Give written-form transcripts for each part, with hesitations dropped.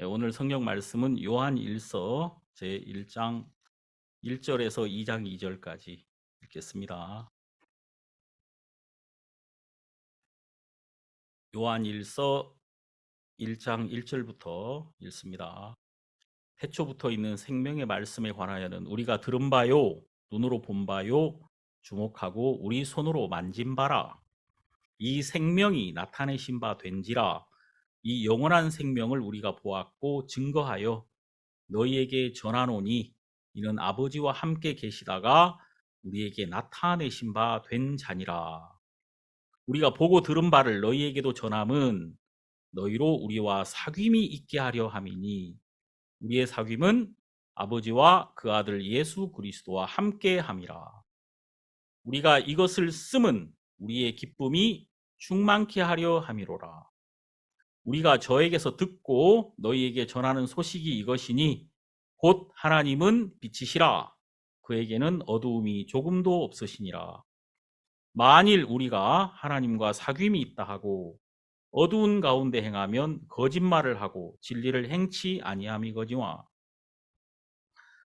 오늘 성경 말씀은 요한 1서 제1장 1절에서 2장 2절까지 읽겠습니다. 요한 1서 1장 1절부터 읽습니다. 태초부터 있는 생명의 말씀에 관하여는 우리가 들은 바요, 눈으로 본 바요, 주목하고 우리 손으로 만진 바라. 이 생명이 나타내신 바 된지라. 이 영원한 생명을 우리가 보았고 증거하여 너희에게 전하노니 이는 아버지와 함께 계시다가 우리에게 나타내신 바 된 자니라. 우리가 보고 들은 바를 너희에게도 전함은 너희로 우리와 사귐이 있게 하려 함이니 우리의 사귐은 아버지와 그 아들 예수 그리스도와 함께 함이라. 우리가 이것을 쓰면 우리의 기쁨이 충만케 하려 함이로라. 우리가 저에게서 듣고 너희에게 전하는 소식이 이것이니 곧 하나님은 빛이시라. 그에게는 어두움이 조금도 없으시니라. 만일 우리가 하나님과 사귐이 있다 하고 어두운 가운데 행하면 거짓말을 하고 진리를 행치 아니함이거니와.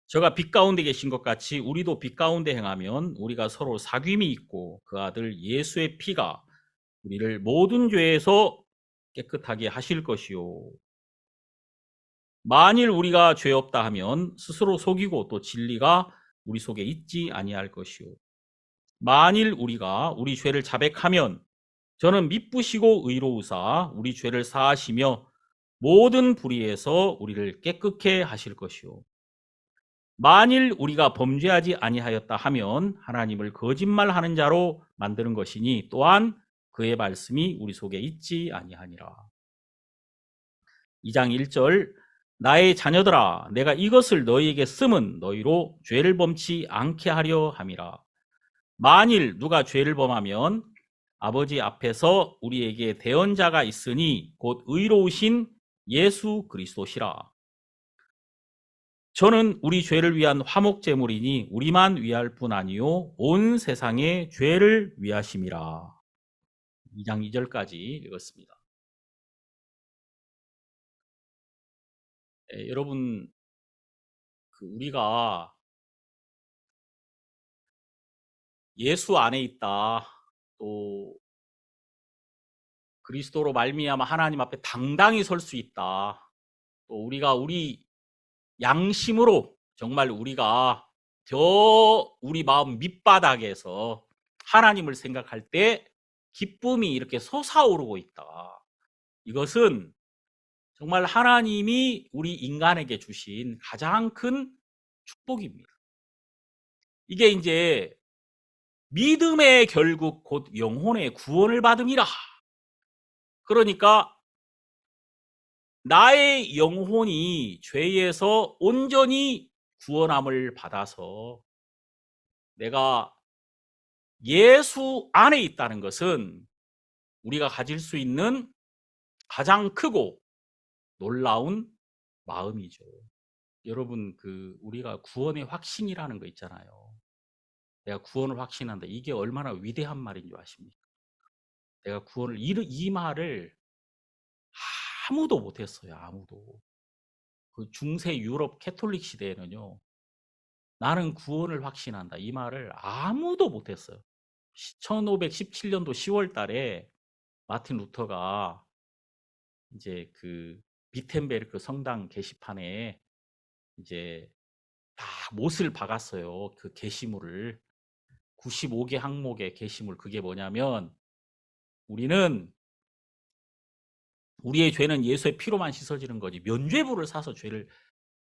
저가 빛 가운데 계신 것 같이 우리도 빛 가운데 행하면 우리가 서로 사귐이 있고 그 아들 예수의 피가 우리를 모든 죄에서 깨끗하게 하실 것이요. 만일 우리가 죄 없다 하면 스스로 속이고 또 진리가 우리 속에 있지 아니할 것이요. 만일 우리가 우리 죄를 자백하면 저는 미쁘시고 의로우사 우리 죄를 사하시며 모든 불의에서 우리를 깨끗게 하실 것이요. 만일 우리가 범죄하지 아니하였다 하면 하나님을 거짓말하는 자로 만드는 것이니 또한 그의 말씀이 우리 속에 있지 아니하니라. 2장 1절 나의 자녀들아 내가 이것을 너희에게 쓰면 너희로 죄를 범치 않게 하려 함이라. 만일 누가 죄를 범하면 아버지 앞에서 우리에게 대언자가 있으니 곧 의로우신 예수 그리스도시라. 저는 우리 죄를 위한 화목제물이니 우리만 위할 뿐 아니요 온 세상의 죄를 위하심이라. 2장 2절까지 읽었습니다. 여러분 우리가 예수 안에 있다. 또 그리스도로 말미암아 하나님 앞에 당당히 설 수 있다. 또 우리가 우리 양심으로 정말 우리가 우리 마음 밑바닥에서 하나님을 생각할 때 기쁨이 이렇게 솟아오르고 있다. 이것은 정말 하나님이 우리 인간에게 주신 가장 큰 축복입니다. 이게 이제 믿음의 결국 곧 영혼의 구원을 받음이라. 그러니까 나의 영혼이 죄에서 온전히 구원함을 받아서 내가 예수 안에 있다는 것은 우리가 가질 수 있는 가장 크고 놀라운 마음이죠. 여러분 우리가 구원의 확신이라는 거 있잖아요. 내가 구원을 확신한다. 이게 얼마나 위대한 말인 줄 아십니까? 내가 구원을 이 말을 아무도 못했어요. 아무도. 그 중세 유럽 캐톨릭 시대에는요. 나는 구원을 확신한다. 이 말을 아무도 못했어요. 1517년도 10월 달에 마틴 루터가 이제 비텐베르크 성당 게시판에 이제 다 못을 박았어요. 그 게시물을. 95개 항목의 게시물. 그게 뭐냐면 우리는 우리의 죄는 예수의 피로만 씻어지는 거지 면죄부를 사서 죄를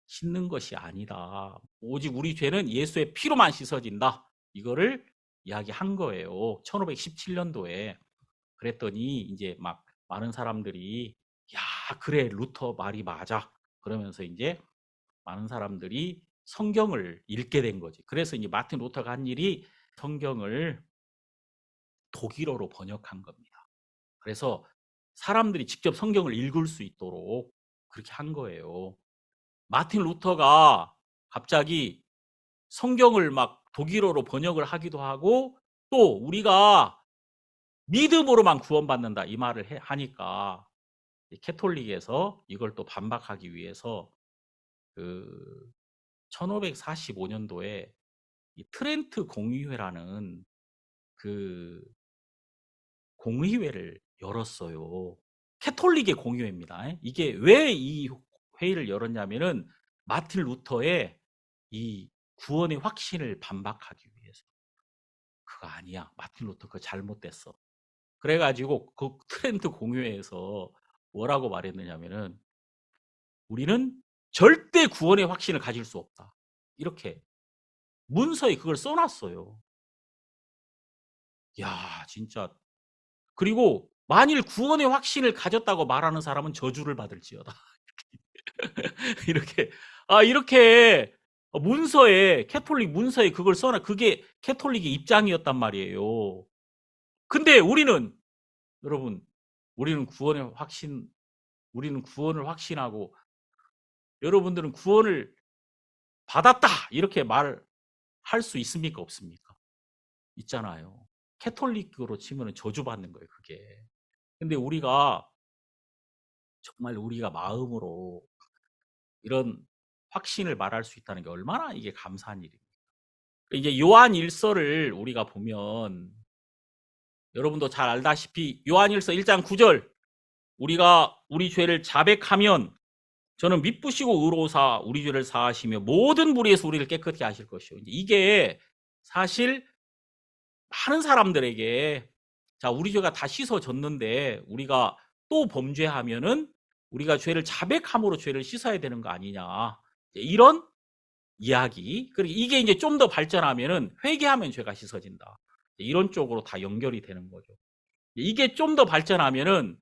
씻는 것이 아니다. 오직 우리 죄는 예수의 피로만 씻어진다. 이거를 이야기한 거예요. 1517년도에. 그랬더니 이제 막 많은 사람들이 야, 그래 루터 말이 맞아. 그러면서 이제 많은 사람들이 성경을 읽게 된 거지. 그래서 이제 마틴 루터가 한 일이 성경을 독일어로 번역한 겁니다. 그래서 사람들이 직접 성경을 읽을 수 있도록 그렇게 한 거예요. 마틴 루터가 갑자기 성경을 막 독일어로 번역을 하기도 하고 또 우리가 믿음으로만 구원받는다 이 말을 하니까 캐톨릭에서 이걸 또 반박하기 위해서 그 1545년도에 이 트렌트 공의회라는 그 공의회를 열었어요. 캐톨릭의 공의회입니다. 이게 왜 이 회의를 열었냐면은 마틴 루터의 이 구원의 확신을 반박하기 위해서. 그거 아니야. 마틴 루터 그거 잘못됐어. 그래가지고 그 트렌트 공의회에서 뭐라고 말했느냐면은 우리는 절대 구원의 확신을 가질 수 없다. 이렇게 문서에 그걸 써놨어요. 야, 진짜. 그리고 만일 구원의 확신을 가졌다고 말하는 사람은 저주를 받을지어다. 이렇게 이렇게 문서에 캐톨릭 문서에 그걸 써놔. 그게 캐톨릭의 입장이었단 말이에요. 근데 우리는 여러분 우리는 구원을 확신하고 여러분들은 구원을 받았다 이렇게 말할 수 있습니까 없습니까? 있잖아요. 캐톨릭으로 치면은 저주받는 거예요 그게. 근데 정말 우리가 마음으로 이런 확신을 말할 수 있다는 게 얼마나 이게 감사한 일입니까? 이제 요한 일서를 우리가 보면 여러분도 잘 알다시피 요한 일서 1장 9절 우리가 우리 죄를 자백하면 저는 미쁘시고 의로우사 우리 죄를 사하시며 모든 불의에서 우리를 깨끗게 하실 것이요. 이게 사실 많은 사람들에게 자 우리 죄가 다 씻어졌는데 우리가 또 범죄하면은 우리가 죄를 자백함으로 죄를 씻어야 되는 거 아니냐 이런 이야기. 그리고 이게 이제 좀 더 발전하면은 회개하면 죄가 씻어진다 이런 쪽으로 다 연결이 되는 거죠. 이게 좀 더 발전하면은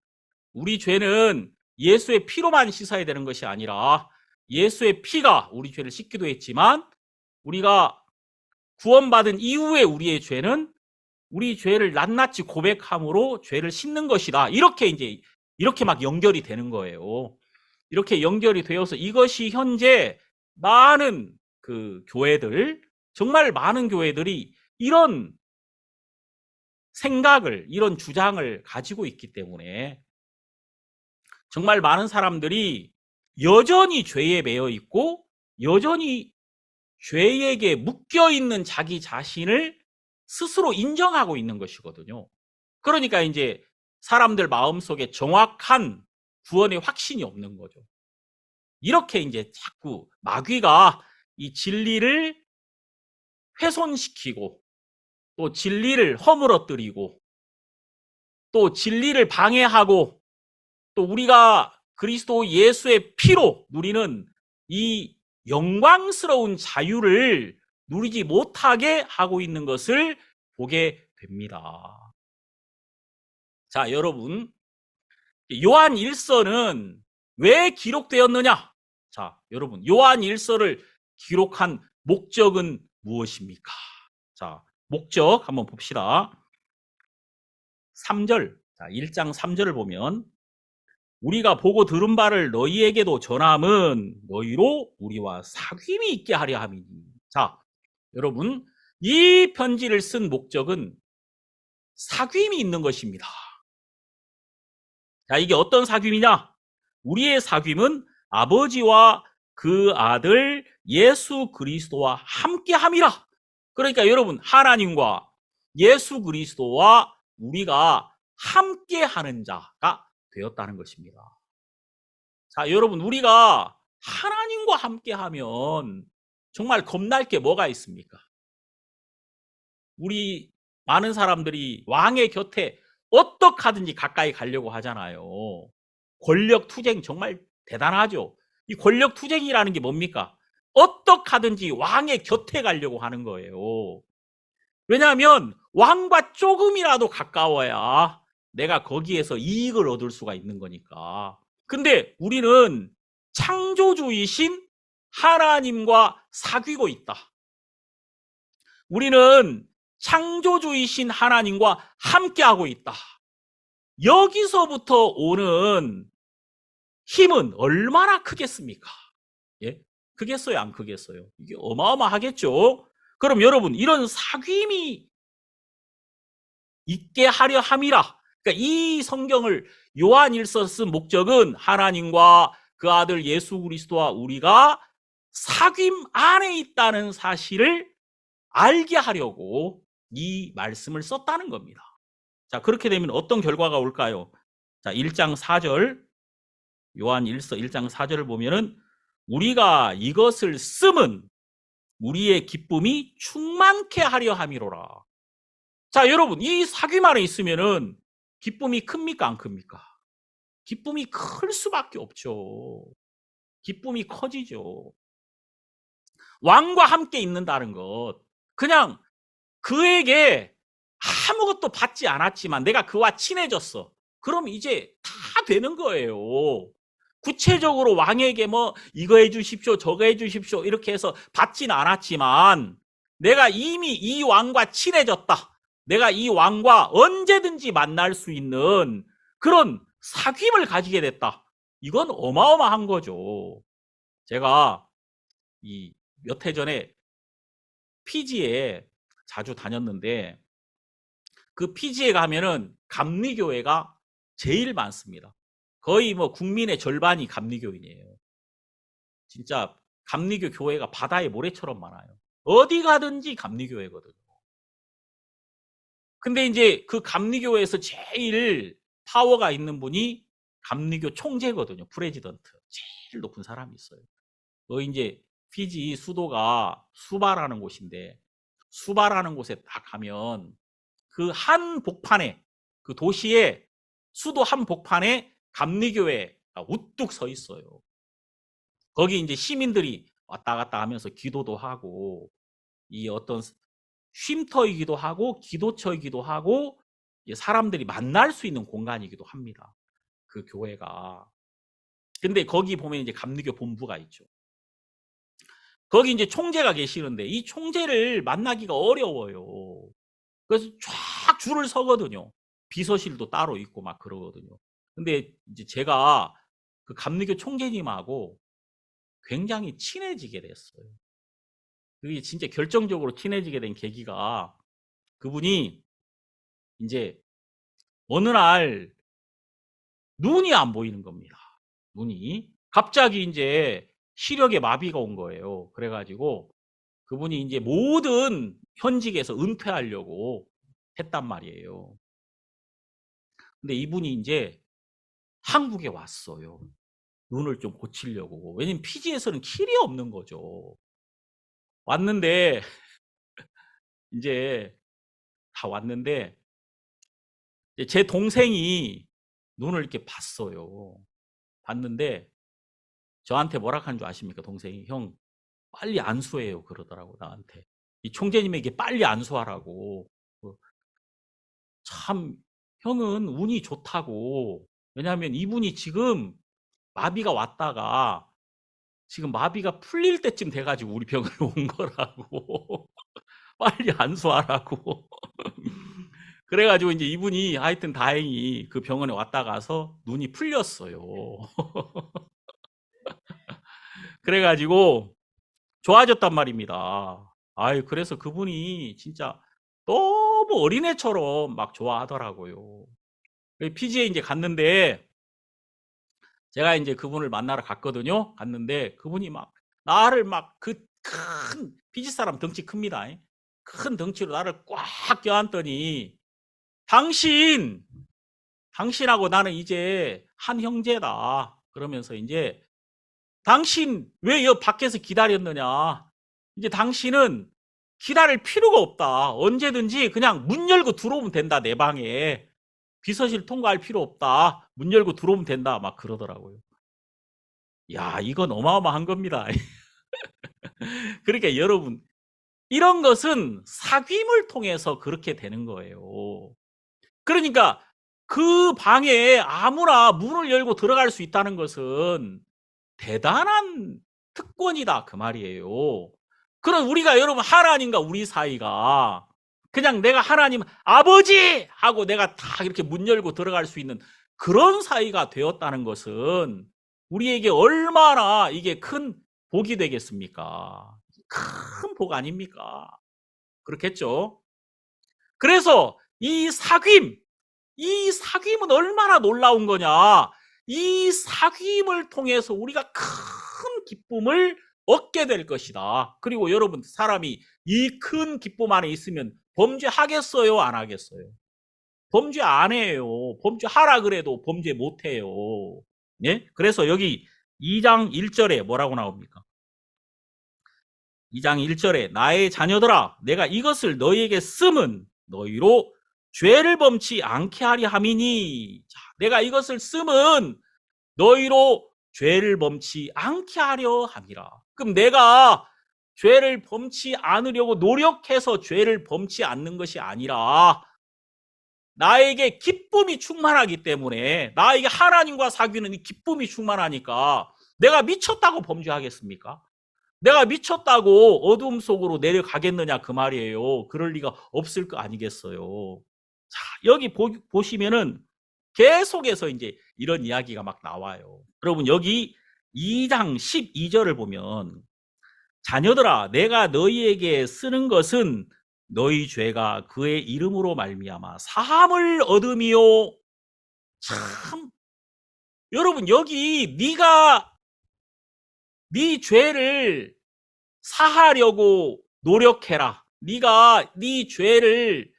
우리 죄는 예수의 피로만 씻어야 되는 것이 아니라 예수의 피가 우리 죄를 씻기도 했지만 우리가 구원받은 이후에 우리의 죄는 우리 죄를 낱낱이 고백함으로 죄를 씻는 것이다. 이렇게 막 연결이 되는 거예요. 이렇게 연결이 되어서 이것이 현재 많은 그 교회들, 정말 많은 교회들이 이런 생각을, 이런 주장을 가지고 있기 때문에 정말 많은 사람들이 여전히 죄에 매여 있고 여전히 죄에게 묶여 있는 자기 자신을 스스로 인정하고 있는 것이거든요. 그러니까 이제 사람들 마음속에 정확한 구원의 확신이 없는 거죠. 이렇게 이제 자꾸 마귀가 이 진리를 훼손시키고 또 진리를 허물어뜨리고 또 진리를 방해하고 또 우리가 그리스도 예수의 피로 누리는 이 영광스러운 자유를 누리지 못하게 하고 있는 것을 보게 됩니다. 자, 여러분, 요한 1서는 왜 기록되었느냐? 자, 여러분, 요한 1서를 기록한 목적은 무엇입니까? 자, 목적 한번 봅시다. 3절, 자, 1장 3절을 보면 우리가 보고 들은 바를 너희에게도 전함은 너희로 우리와 사귐이 있게 하려 함이니. 자, 여러분, 이 편지를 쓴 목적은 사귐이 있는 것입니다. 자, 이게 어떤 사귐이냐? 우리의 사귐은 아버지와 그 아들 예수 그리스도와 함께 함이라. 그러니까 여러분, 하나님과 예수 그리스도와 우리가 함께 하는 자가 되었다는 것입니다. 자, 여러분, 우리가 하나님과 함께 하면 정말 겁날 게 뭐가 있습니까? 우리 많은 사람들이 왕의 곁에 어떻게 하든지 가까이 가려고 하잖아요. 권력 투쟁 정말 대단하죠. 이 권력 투쟁이라는 게 뭡니까? 어떻게 하든지 왕의 곁에 가려고 하는 거예요. 왜냐하면 왕과 조금이라도 가까워야 내가 거기에서 이익을 얻을 수가 있는 거니까. 근데 우리는 창조주이신 하나님과 사귀고 있다. 우리는 창조주이신 하나님과 함께하고 있다. 여기서부터 오는 힘은 얼마나 크겠습니까? 예? 크겠어요? 안 크겠어요? 이게 어마어마하겠죠? 그럼 여러분, 이런 사귐이 있게 하려 함이라. 그러니까 이 성경을 요한일서 쓴 목적은 하나님과 그 아들 예수 그리스도와 우리가 사귐 안에 있다는 사실을 알게 하려고 이 말씀을 썼다는 겁니다. 자, 그렇게 되면 어떤 결과가 올까요? 자, 1장 4절, 요한일서 1장 4절을 보면은 우리가 이것을 쓰면 우리의 기쁨이 충만케 하려 함이로라. 자, 여러분, 이 사귐 안에 있으면은 기쁨이 큽니까, 안 큽니까? 기쁨이 클 수밖에 없죠. 기쁨이 커지죠. 왕과 함께 있는다는 것. 그냥 그에게 아무것도 받지 않았지만 내가 그와 친해졌어. 그럼 이제 다 되는 거예요. 구체적으로 왕에게 뭐 이거 해주십시오, 저거 해주십시오 이렇게 해서 받지는 않았지만 내가 이미 이 왕과 친해졌다. 내가 이 왕과 언제든지 만날 수 있는 그런 사귐을 가지게 됐다. 이건 어마어마한 거죠. 제가 이 몇 해 전에 피지에 자주 다녔는데 그 피지에 가면은 감리교회가 제일 많습니다. 거의 뭐 국민의 절반이 감리교인이에요. 진짜 감리교 교회가 바다의 모래처럼 많아요. 어디 가든지 감리교회거든요. 근데 이제 그 감리교회에서 제일 파워가 있는 분이 감리교 총재거든요. 프레지던트. 제일 높은 사람이 있어요. 이제 피지 수도가 수바라는 곳인데 수바라는 곳에 딱 가면 그 한 복판에 그 도시의 수도 한 복판에 감리교회가 우뚝 서 있어요. 거기 이제 시민들이 왔다 갔다 하면서 기도도 하고 이 어떤 쉼터이기도 하고 기도처이기도 하고 사람들이 만날 수 있는 공간이기도 합니다. 그 교회가. 근데 거기 보면 이제 감리교 본부가 있죠. 거기 이제 총재가 계시는데 이 총재를 만나기가 어려워요. 그래서 쫙 줄을 서거든요. 비서실도 따로 있고 막 그러거든요. 근데 이제 제가 그 감리교 총재님하고 굉장히 친해지게 됐어요. 그게 진짜 결정적으로 친해지게 된 계기가 그분이 이제 어느 날 눈이 안 보이는 겁니다. 눈이. 갑자기 이제 시력에 마비가 온 거예요. 그래가지고 그분이 이제 모든 현직에서 은퇴하려고 했단 말이에요. 근데 이분이 이제 한국에 왔어요. 눈을 좀 고치려고. 왜냐면 피지에서는 길이 없는 거죠. 왔는데 이제 다 왔는데 제 동생이 눈을 이렇게 봤어요. 봤는데 저한테 뭐라 하는 줄 아십니까? 동생이 형 빨리 안수해요 그러더라고 나한테. 이 총재님에게 빨리 안수하라고. 참 형은 운이 좋다고. 왜냐하면 이분이 지금 마비가 왔다가 지금 마비가 풀릴 때쯤 돼가지고 우리 병원에 온 거라고. 빨리 안수하라고. 그래가지고 이제 이분이 하여튼 다행히 그 병원에 왔다 가서 눈이 풀렸어요. 그래가지고 좋아졌단 말입니다. 아유, 그래서 그분이 진짜 너무 어린애처럼 막 좋아하더라고요. 피지에 이제 갔는데 제가 이제 그분을 만나러 갔거든요. 갔는데 그분이 막 나를 막 그 큰 피지 사람 덩치 큽니다. 큰 덩치로 나를 꽉 껴안더니 당신하고 나는 이제 한 형제다. 그러면서 이제 당신 왜 여 밖에서 기다렸느냐. 이제 당신은 기다릴 필요가 없다. 언제든지 그냥 문 열고 들어오면 된다. 내 방에. 비서실 통과할 필요 없다. 문 열고 들어오면 된다. 막 그러더라고요. 야, 이건 어마어마한 겁니다. 그러니까 여러분, 이런 것은 사귐을 통해서 그렇게 되는 거예요. 그러니까 그 방에 아무나 문을 열고 들어갈 수 있다는 것은 대단한 특권이다 그 말이에요. 그럼 우리가 여러분 하나님과 우리 사이가 그냥 내가 하나님 아버지 하고 내가 다 이렇게 문 열고 들어갈 수 있는 그런 사이가 되었다는 것은 우리에게 얼마나 이게 큰 복이 되겠습니까? 큰 복 아닙니까? 그렇겠죠? 그래서 이 사귐, 이 사귐은 얼마나 놀라운 거냐. 이 사귐을 통해서 우리가 큰 기쁨을 얻게 될 것이다. 그리고 여러분, 사람이 이 큰 기쁨 안에 있으면 범죄하겠어요, 안 하겠어요? 범죄 안 해요. 범죄하라 그래도 범죄 못 해요. 예? 그래서 여기 2장 1절에 뭐라고 나옵니까? 2장 1절에 나의 자녀들아 내가 이것을 너희에게 쓰면 너희로 죄를 범치 않게 하려 함이니. 자, 내가 이것을 쓰면 너희로 죄를 범치 않게 하려 함이라. 그럼 내가 죄를 범치 않으려고 노력해서 죄를 범치 않는 것이 아니라 나에게 기쁨이 충만하기 때문에, 나에게 하나님과 사귀는 이 기쁨이 충만하니까 내가 미쳤다고 범죄하겠습니까? 내가 미쳤다고 어둠 속으로 내려가겠느냐 그 말이에요. 그럴 리가 없을 거 아니겠어요. 자, 여기 보시면은 계속해서 이제 이런 이야기가 막 나와요. 여러분, 여기 2장 12절을 보면 자녀들아 내가 너희에게 쓰는 것은 너희 죄가 그의 이름으로 말미암아 사함을 얻음이요. 참, 여러분, 여기 네가 네 죄를 사하려고 노력해라, 네가 네 죄를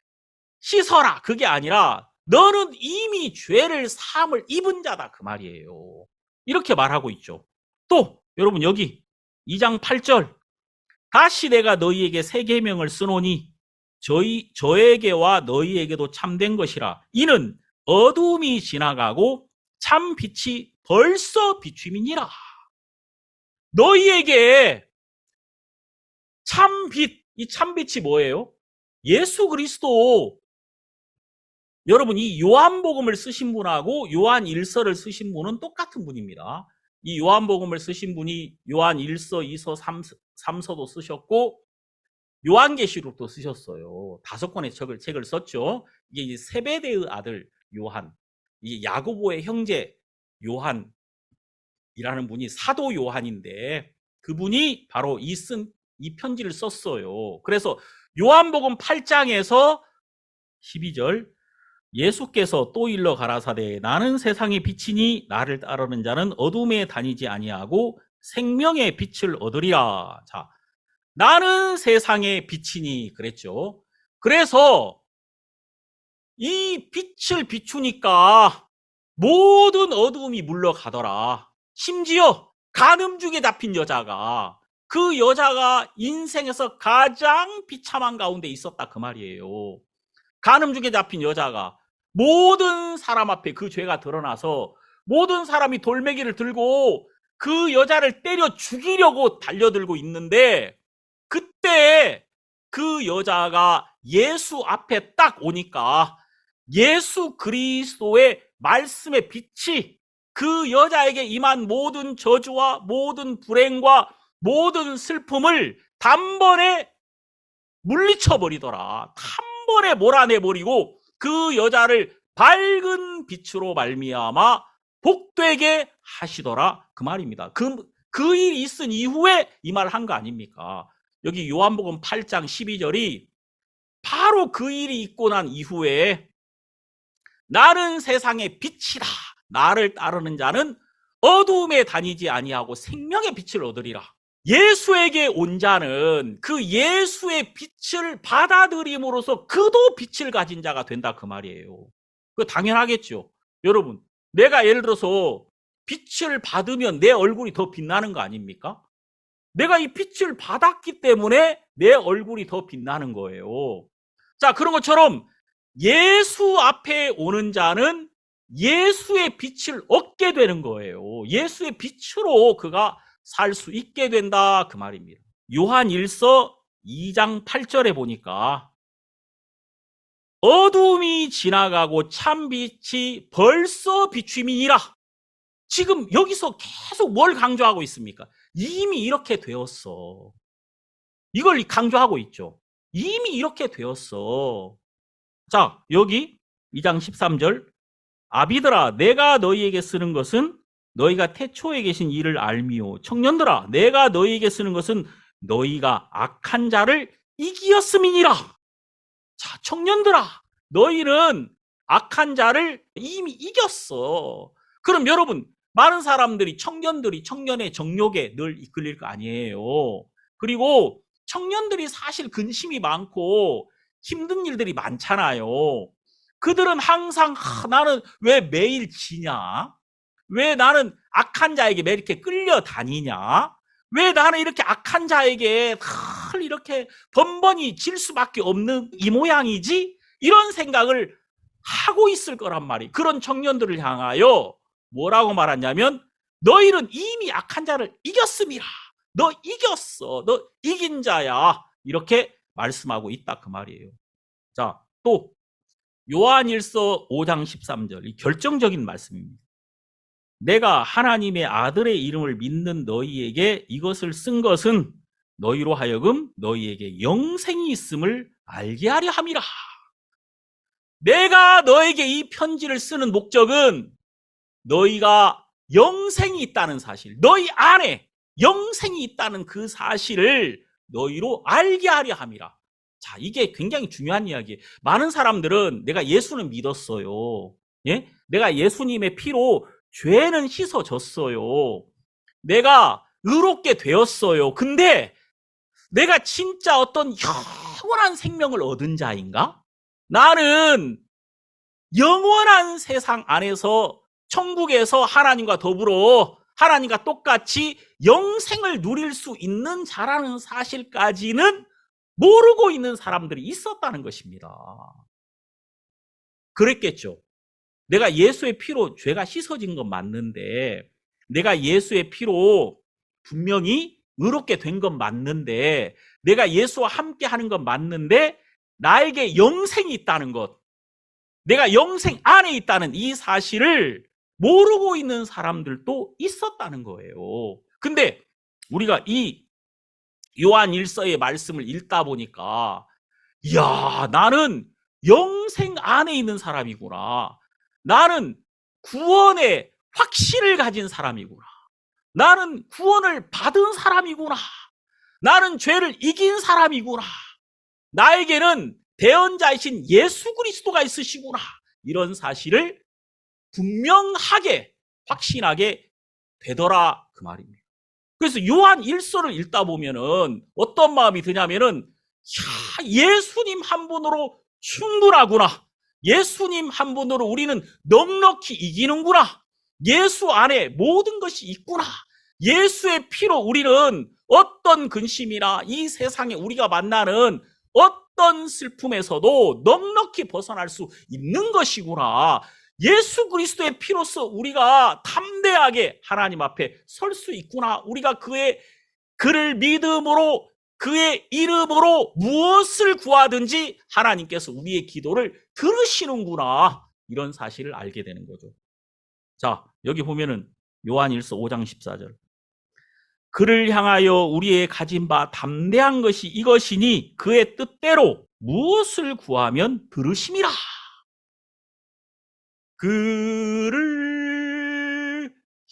씻어라, 그게 아니라 너는 이미 죄를 사함을 입은 자다 그 말이에요. 이렇게 말하고 있죠. 또 여러분, 여기 2장 8절 다시 내가 너희에게 새 계명을 쓰노니 저에게와 너희에게도 참된 것이라. 이는 어둠이 지나가고 참 빛이 벌써 비춤이니라. 너희에게 참빛, 이 참빛이 뭐예요? 예수 그리스도. 여러분, 이 요한복음을 쓰신 분하고 요한 1서를 쓰신 분은 똑같은 분입니다. 이 요한복음을 쓰신 분이 요한 1서, 2서, 3서도 쓰셨고 요한계시록도 쓰셨어요. 5권의 책을 썼죠. 이게 세베대의 아들 요한, 이 야고보의 형제 요한이라는 분이 사도 요한인데 그분이 바로 이 편지를 썼어요. 그래서 요한복음 8장에서 12절 예수께서 또 일러 가라사대 나는 세상의 빛이니 나를 따르는 자는 어둠에 다니지 아니하고 생명의 빛을 얻으리라. 자, 나는 세상의 빛이니 그랬죠. 그래서 이 빛을 비추니까 모든 어두움이 물러가더라. 심지어 간음중에 잡힌 여자가, 그 여자가 인생에서 가장 비참한 가운데 있었다 그 말이에요. 간음중에 잡힌 여자가 모든 사람 앞에 그 죄가 드러나서 모든 사람이 돌멩이를 들고 그 여자를 때려 죽이려고 달려들고 있는데 그때 그 여자가 예수 앞에 딱 오니까 예수 그리스도의 말씀의 빛이 그 여자에게 임한 모든 저주와 모든 불행과 모든 슬픔을 단번에 물리쳐버리더라. 단번에 몰아내버리고 그 여자를 밝은 빛으로 말미암아 복되게 하시더라 그 말입니다. 그 일이 있은 이후에 이 말 한 거 아닙니까? 여기 요한복음 8장 12절이 바로 그 일이 있고 난 이후에 나는 세상의 빛이다. 나를 따르는 자는 어두움에 다니지 아니하고 생명의 빛을 얻으리라. 예수에게 온 자는 그 예수의 빛을 받아들임으로써 그도 빛을 가진 자가 된다 그 말이에요. 그거 당연하겠죠. 여러분, 내가 예를 들어서 빛을 받으면 내 얼굴이 더 빛나는 거 아닙니까? 내가 이 빛을 받았기 때문에 내 얼굴이 더 빛나는 거예요. 자, 그런 것처럼 예수 앞에 오는 자는 예수의 빛을 얻게 되는 거예요. 예수의 빛으로 그가 살 수 있게 된다 그 말입니다. 요한 1서 2장 8절에 보니까 어둠이 지나가고 참빛이 벌써 비춤이니라. 지금 여기서 계속 뭘 강조하고 있습니까? 이미 이렇게 되었어. 이걸 강조하고 있죠. 이미 이렇게 되었어. 자, 여기 2장 13절 아비들아 내가 너희에게 쓰는 것은 너희가 태초에 계신 이를 알미요. 청년들아 내가 너희에게 쓰는 것은 너희가 악한 자를 이기었음이니라. 자, 청년들아 너희는 악한 자를 이미 이겼어. 그럼 여러분, 많은 사람들이, 청년들이 청년의 정욕에 늘 이끌릴 거 아니에요. 그리고 청년들이 사실 근심이 많고 힘든 일들이 많잖아요. 그들은 항상 나는 왜 매일 지냐? 왜 나는 악한 자에게 왜 이렇게 끌려다니냐? 왜 나는 이렇게 악한 자에게 늘 이렇게 번번이 질 수밖에 없는 이 모양이지? 이런 생각을 하고 있을 거란 말이에요. 그런 청년들을 향하여 뭐라고 말하냐면, 너희는 이미 악한 자를 이겼음이라. 너 이겼어. 너 이긴 자야. 이렇게 말씀하고 있다 그 말이에요. 자, 또 요한일서 5장 13절, 이 결정적인 말씀입니다. 내가 하나님의 아들의 이름을 믿는 너희에게 이것을 쓴 것은 너희로 하여금 너희에게 영생이 있음을 알게 하려 함이라. 내가 너에게 이 편지를 쓰는 목적은 너희가 영생이 있다는 사실, 너희 안에 영생이 있다는 그 사실을 너희로 알게 하려 함이라. 자, 이게 굉장히 중요한 이야기예요. 많은 사람들은 내가 예수는 믿었어요. 예? 내가 예수님의 피로 죄는 씻어졌어요. 내가 의롭게 되었어요. 근데 내가 진짜 어떤 영원한 생명을 얻은 자인가? 나는 영원한 세상 안에서, 천국에서 하나님과 더불어 하나님과 똑같이 영생을 누릴 수 있는 자라는 사실까지는 모르고 있는 사람들이 있었다는 것입니다. 그랬겠죠. 내가 예수의 피로 죄가 씻어진 건 맞는데, 내가 예수의 피로 분명히 의롭게 된 건 맞는데, 내가 예수와 함께 하는 건 맞는데, 나에게 영생이 있다는 것, 내가 영생 안에 있다는 이 사실을 모르고 있는 사람들도 있었다는 거예요. 근데 우리가 이 요한 일서의 말씀을 읽다 보니까, 이야, 나는 영생 안에 있는 사람이구나. 나는 구원의 확신을 가진 사람이구나. 나는 구원을 받은 사람이구나. 나는 죄를 이긴 사람이구나. 나에게는 대언자이신 예수 그리스도가 있으시구나. 이런 사실을 분명하게 확신하게 되더라 그 말입니다. 그래서 요한 1서를 읽다 보면은 어떤 마음이 드냐면은, 야, 예수님 한 분으로 충분하구나. 예수님 한 분으로 우리는 넉넉히 이기는구나. 예수 안에 모든 것이 있구나. 예수의 피로 우리는 어떤 근심이나 이 세상에 우리가 만나는 어떤 슬픔에서도 넉넉히 벗어날 수 있는 것이구나. 예수 그리스도의 피로서 우리가 담대하게 하나님 앞에 설 수 있구나. 우리가 그를 믿음으로, 그의 이름으로 무엇을 구하든지 하나님께서 우리의 기도를 들으시는구나. 이런 사실을 알게 되는 거죠. 자, 여기 보면은 요한일서 5장 14절. 그를 향하여 우리의 가진 바 담대한 것이 이것이니 그의 뜻대로 무엇을 구하면 들으심이라. 그를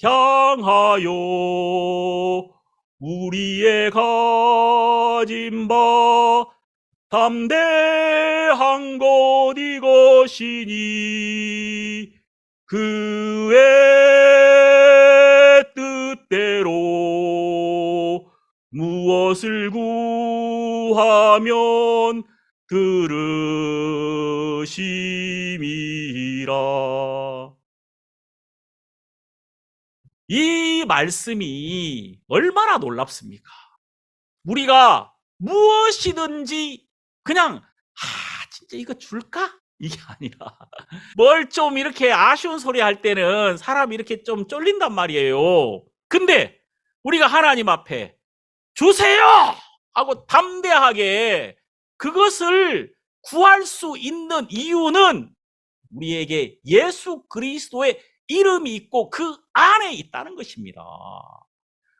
향하여 우리의 가진 바 담대한 것 이것이니 그의 뜻대로 무엇을 구하면 들으심이라. 이 말씀이 얼마나 놀랍습니까? 우리가 무엇이든지 그냥 진짜 이거 줄까? 이게 아니라 뭘 좀 이렇게 아쉬운 소리 할 때는 사람이 이렇게 좀 쫄린단 말이에요. 근데 우리가 하나님 앞에 주세요! 하고 담대하게 그것을 구할 수 있는 이유는 우리에게 예수 그리스도의 이름이 있고 그 안에 있다는 것입니다.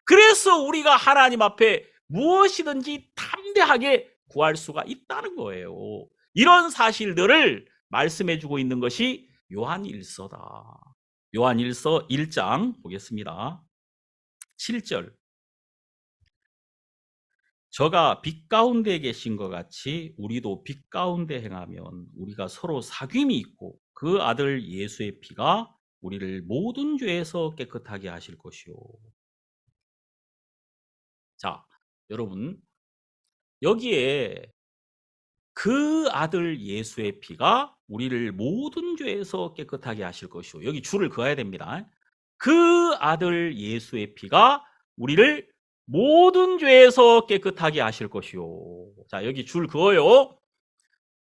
그래서 우리가 하나님 앞에 무엇이든지 담대하게 구할 수가 있다는 거예요. 이런 사실들을 말씀해주고 있는 것이 요한일서다. 요한일서 1장 보겠습니다. 7절. 저가 빛 가운데 계신 것 같이 우리도 빛 가운데 행하면 우리가 서로 사귐이 있고 그 아들 예수의 피가 우리를 모든 죄에서 깨끗하게 하실 것이요. 자, 여러분, 여기에 그 아들 예수의 피가 우리를 모든 죄에서 깨끗하게 하실 것이요. 여기 줄을 그어야 됩니다. 그 아들 예수의 피가 우리를 모든 죄에서 깨끗하게 하실 것이요. 자, 여기 줄 그어요.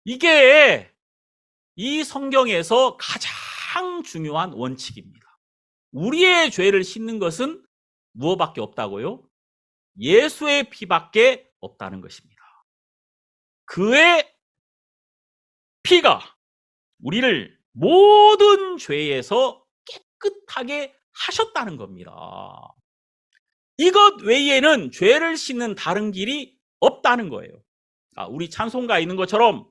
이게 이 성경에서 가장 중요한 원칙입니다. 우리의 죄를 씻는 것은 무엇밖에 없다고요? 예수의 피밖에 없다는 것입니다. 그의 피가 우리를 모든 죄에서 깨끗하게 하셨다는 겁니다. 이것 외에는 죄를 씻는 다른 길이 없다는 거예요. 우리 찬송가에 있는 것처럼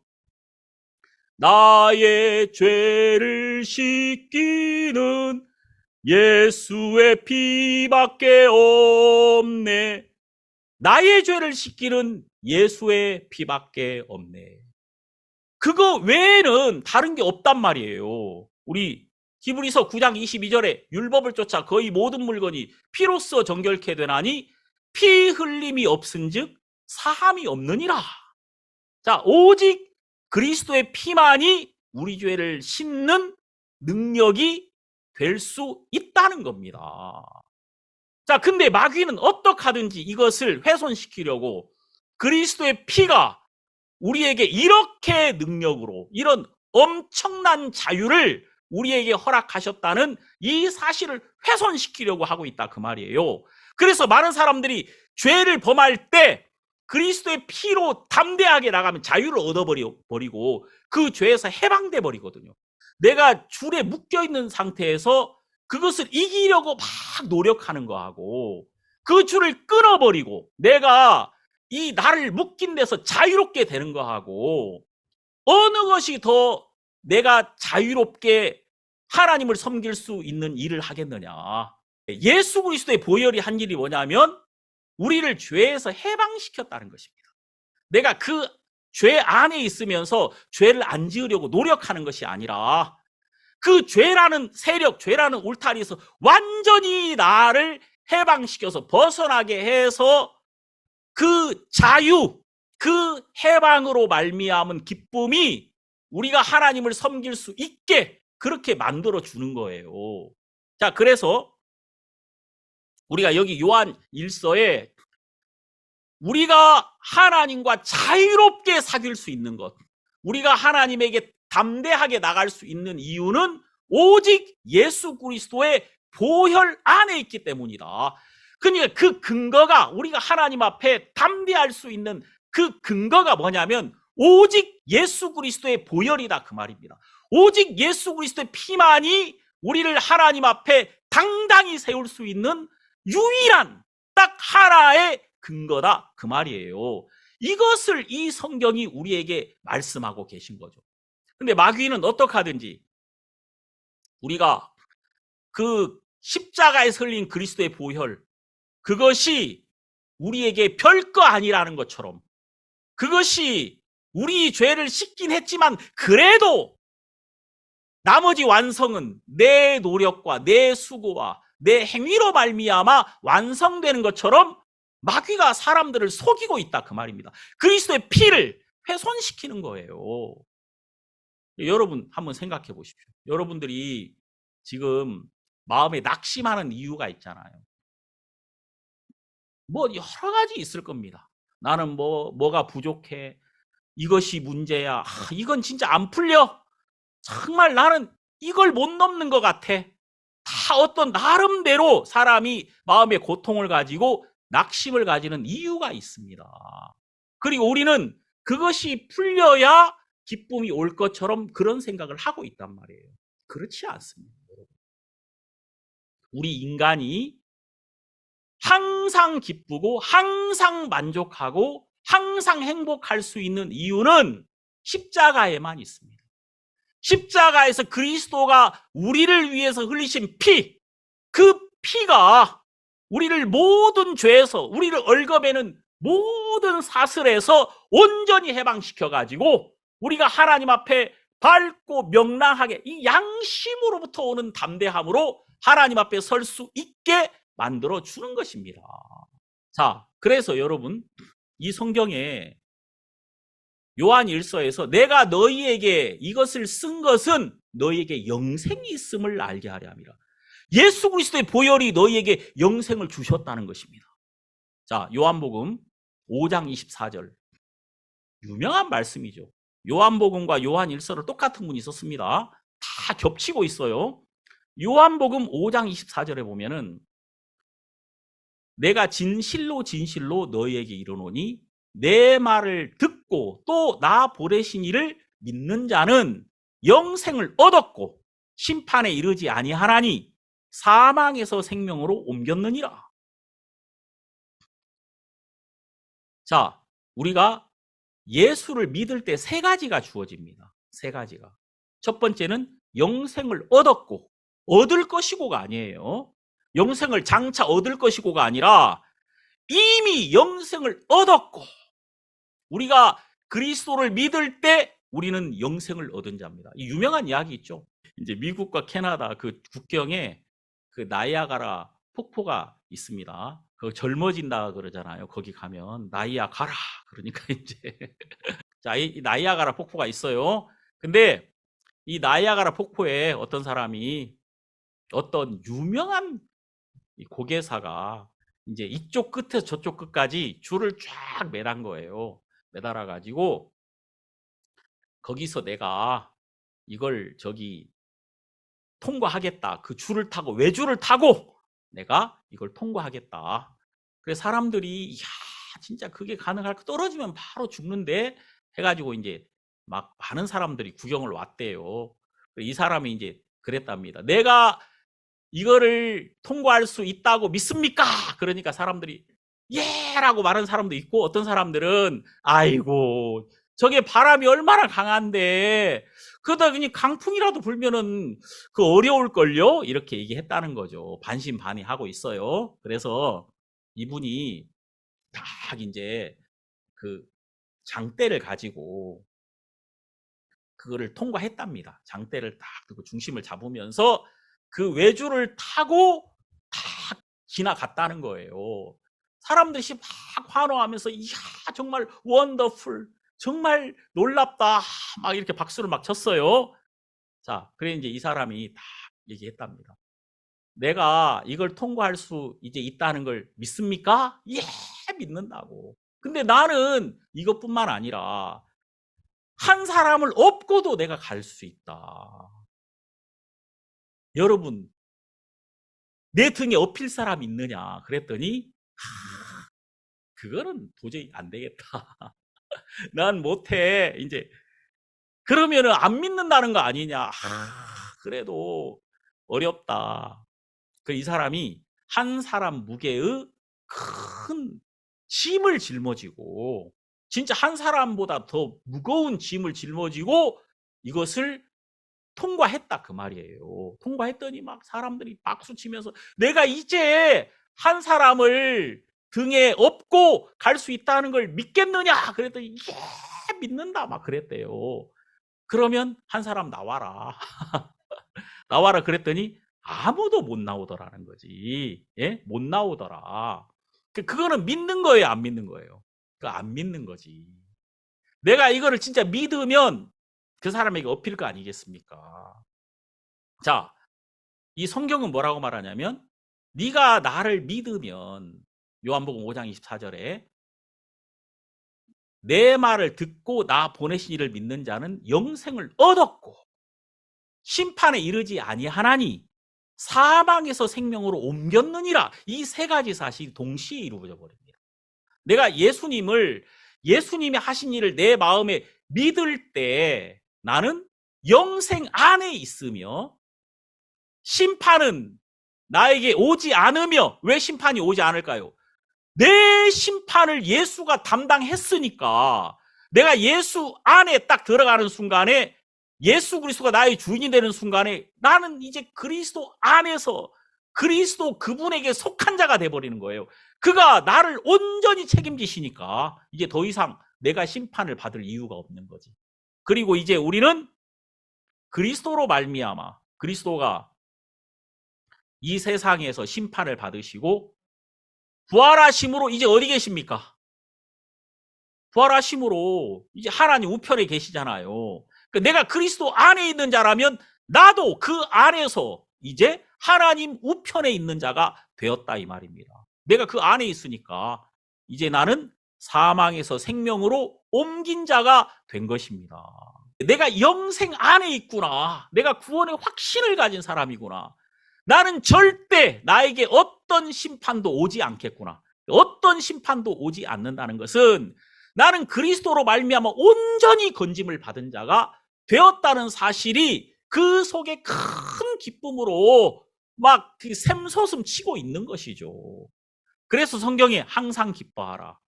나의 죄를 씻기는 예수의 피밖에 없네. 나의 죄를 씻기는 예수의 피밖에 없네. 그거 외에는 다른 게 없단 말이에요. 우리 히브리서 9장 22절에 율법을 쫓아 거의 모든 물건이 피로써 정결케 되나니 피 흘림이 없은즉 사함이 없느니라. 자, 오직 그리스도의 피만이 우리 죄를 씻는 능력이 될 수 있다는 겁니다. 자, 근데 마귀는 어떻게 하든지 이것을 훼손시키려고 그리스도의 피가 우리에게 이렇게 능력으로 이런 엄청난 자유를 우리에게 허락하셨다는 이 사실을 훼손시키려고 하고 있다 그 말이에요. 그래서 많은 사람들이 죄를 범할 때 그리스도의 피로 담대하게 나가면 자유를 얻어버리고 그 죄에서 해방돼 버리거든요. 내가 줄에 묶여있는 상태에서 그것을 이기려고 막 노력하는 거하고 그 줄을 끊어버리고 내가 이 나를 묶인 데서 자유롭게 되는 거하고 어느 것이 더 내가 자유롭게 하나님을 섬길 수 있는 일을 하겠느냐. 예수 그리스도의 보혈이 한 일이 뭐냐면 우리를 죄에서 해방시켰다는 것입니다. 내가 그 죄 안에 있으면서 죄를 안 지으려고 노력하는 것이 아니라 그 죄라는 세력, 죄라는 울타리에서 완전히 나를 해방시켜서 벗어나게 해서 그 자유, 그 해방으로 말미암은 기쁨이 우리가 하나님을 섬길 수 있게 그렇게 만들어 주는 거예요. 자, 그래서 우리가 여기 요한 1서에 우리가 하나님과 자유롭게 사귈 수 있는 것, 우리가 하나님에게 담대하게 나갈 수 있는 이유는 오직 예수 그리스도의 보혈 안에 있기 때문이다. 그러니까 그 근거가 우리가 하나님 앞에 담대할 수 있는 그 근거가 뭐냐면 오직 예수 그리스도의 보혈이다 그 말입니다. 오직 예수 그리스도의 피만이 우리를 하나님 앞에 당당히 세울 수 있는 유일한 딱 하나의 근거다 그 말이에요. 이것을 이 성경이 우리에게 말씀하고 계신 거죠. 근데 마귀는 어떻게 하든지 우리가 그 십자가에서 흘린 그리스도의 보혈, 그것이 우리에게 별거 아니라는 것처럼 그것이 우리 죄를 씻긴 했지만 그래도 나머지 완성은 내 노력과 내 수고와 내 행위로 말미암아 완성되는 것처럼 마귀가 사람들을 속이고 있다 그 말입니다. 그리스도의 피를 훼손시키는 거예요. 여러분 한번 생각해 보십시오. 여러분들이 지금 마음에 낙심하는 이유가 있잖아요. 뭐 여러 가지 있을 겁니다. 나는 뭐가 부족해. 이것이 문제야. 이건 진짜 안 풀려. 정말 나는 이걸 못 넘는 것 같아. 다 어떤 나름대로 사람이 마음의 고통을 가지고 낙심을 가지는 이유가 있습니다. 그리고 우리는 그것이 풀려야 기쁨이 올 것처럼 그런 생각을 하고 있단 말이에요. 그렇지 않습니다. 우리 인간이 항상 기쁘고 항상 만족하고 항상 행복할 수 있는 이유는 십자가에만 있습니다. 십자가에서 그리스도가 우리를 위해서 흘리신 피, 그 피가 우리를 모든 죄에서 우리를 얽어매는 모든 사슬에서 온전히 해방시켜가지고 우리가 하나님 앞에 밝고 명랑하게 이 양심으로부터 오는 담대함으로 하나님 앞에 설 수 있게 만들어 주는 것입니다. 자, 그래서 여러분, 이 성경에 요한 1서에서 내가 너희에게 이것을 쓴 것은 너희에게 영생이 있음을 알게 하려 함이라. 예수 그리스도의 보혈이 너희에게 영생을 주셨다는 것입니다. 자, 요한복음 5장 24절. 유명한 말씀이죠. 요한복음과 요한 1서를 똑같은 분이 썼습니다. 다 겹치고 있어요. 요한복음 5장 24절에 보면은 내가 진실로 진실로 너희에게 이르노니 내 말을 듣고 또 나 보내신 이를 믿는 자는 영생을 얻었고 심판에 이르지 아니하나니 사망에서 생명으로 옮겼느니라. 자, 우리가 예수를 믿을 때 세 가지가 주어집니다. 세 가지가. 첫 번째는 영생을 얻었고, 얻을 것이고가 아니에요. 영생을 장차 얻을 것이고가 아니라 이미 영생을 얻었고, 우리가 그리스도를 믿을 때 우리는 영생을 얻은 자입니다. 이 유명한 이야기 있죠. 이제 미국과 캐나다 그 국경에 그 나이아가라 폭포가 있습니다. 그 젊어진다 그러잖아요. 거기 가면 나이아 가라 그러니까 이제 자, 이 나이아가라 폭포가 있어요. 근데 이 나이아가라 폭포에 어떤 사람이 어떤 유명한 고개사가 이제 이쪽 끝에서 저쪽 끝까지 줄을 쫙 매단 거예요. 매달아 가지고 거기서 내가 이걸 저기 통과하겠다. 그 줄을 타고 외줄을 타고 내가 이걸 통과하겠다. 그래서 사람들이 야, 진짜 그게 가능할까? 떨어지면 바로 죽는데 해가지고 이제 막 많은 사람들이 구경을 왔대요. 이 사람이 이제 그랬답니다. 내가 이거를 통과할 수 있다고 믿습니까? 그러니까 사람들이 예라고 말하는 사람도 있고 어떤 사람들은 아이고 저게 바람이 얼마나 강한데 그러다 그냥 강풍이라도 불면은 그 어려울걸요? 이렇게 얘기했다는 거죠. 반신반의하고 있어요. 그래서 이분이 딱 이제 그 장대를 가지고 그거를 통과했답니다. 장대를 딱 들고 중심을 잡으면서 그 외줄을 타고 딱 지나갔다는 거예요. 사람들이 막 환호하면서 이야 정말 원더풀 정말 놀랍다 막 이렇게 박수를 막 쳤어요. 자, 그래 이제 이 사람이 딱 얘기했답니다. 내가 이걸 통과할 수 이제 있다는 걸 믿습니까? 예, 믿는다고. 근데 나는 이것뿐만 아니라 한 사람을 업고도 내가 갈 수 있다. 여러분, 내 등에 업힐 사람 있느냐? 그랬더니 그거는 도저히 안 되겠다. 난 못해. 이제 그러면은 안 믿는다는 거 아니냐? 그래도 어렵다. 그 이 사람이 한 사람 무게의 큰 짐을 짊어지고 진짜 한 사람보다 더 무거운 짐을 짊어지고 이것을 통과했다 그 말이에요. 통과했더니 막 사람들이 박수 치면서 내가 이제 한 사람을 등에 업고 갈 수 있다는 걸 믿겠느냐? 그랬더니 예, 믿는다 막 그랬대요. 그러면 한 사람 나와라. 나와라 그랬더니 아무도 못 나오더라는 거지. 예? 못 나오더라. 그거는 믿는 거예요, 안 믿는 거예요? 그 안 믿는 거지. 내가 이거를 진짜 믿으면 그 사람에게 업힐 거 아니겠습니까? 자, 이 성경은 뭐라고 말하냐면 네가 나를 믿으면 요한복음 5장 24절에 내 말을 듣고 나 보내신 이를 믿는 자는 영생을 얻었고 심판에 이르지 아니하나니 사망에서 생명으로 옮겼느니라. 이 세 가지 사실이 동시에 이루어져 버립니다. 내가 예수님이 하신 일을 내 마음에 믿을 때 나는 영생 안에 있으며 심판은 나에게 오지 않으며 왜 심판이 오지 않을까요? 내 심판을 예수가 담당했으니까 내가 예수 안에 딱 들어가는 순간에 예수 그리스도가 나의 주인이 되는 순간에 나는 이제 그리스도 안에서 그리스도 그분에게 속한 자가 돼버리는 거예요. 그가 나를 온전히 책임지시니까 이제 더 이상 내가 심판을 받을 이유가 없는 거지. 그리고 이제 우리는 그리스도로 말미암아 그리스도가 이 세상에서 심판을 받으시고 부활하심으로 이제 어디 계십니까? 부활하심으로 이제 하나님 우편에 계시잖아요. 그러니까 내가 그리스도 안에 있는 자라면 나도 그 안에서 이제 하나님 우편에 있는 자가 되었다 이 말입니다. 내가 그 안에 있으니까 이제 나는 사망에서 생명으로 옮긴 자가 된 것입니다. 내가 영생 안에 있구나. 내가 구원의 확신을 가진 사람이구나. 나는 절대 나에게 어떤 심판도 오지 않겠구나. 어떤 심판도 오지 않는다는 것은 나는 그리스도로 말미암아 온전히 건짐을 받은 자가 되었다는 사실이 그 속에 큰 기쁨으로 막 샘솟음 치고 있는 것이죠. 그래서 성경에 항상 기뻐하라.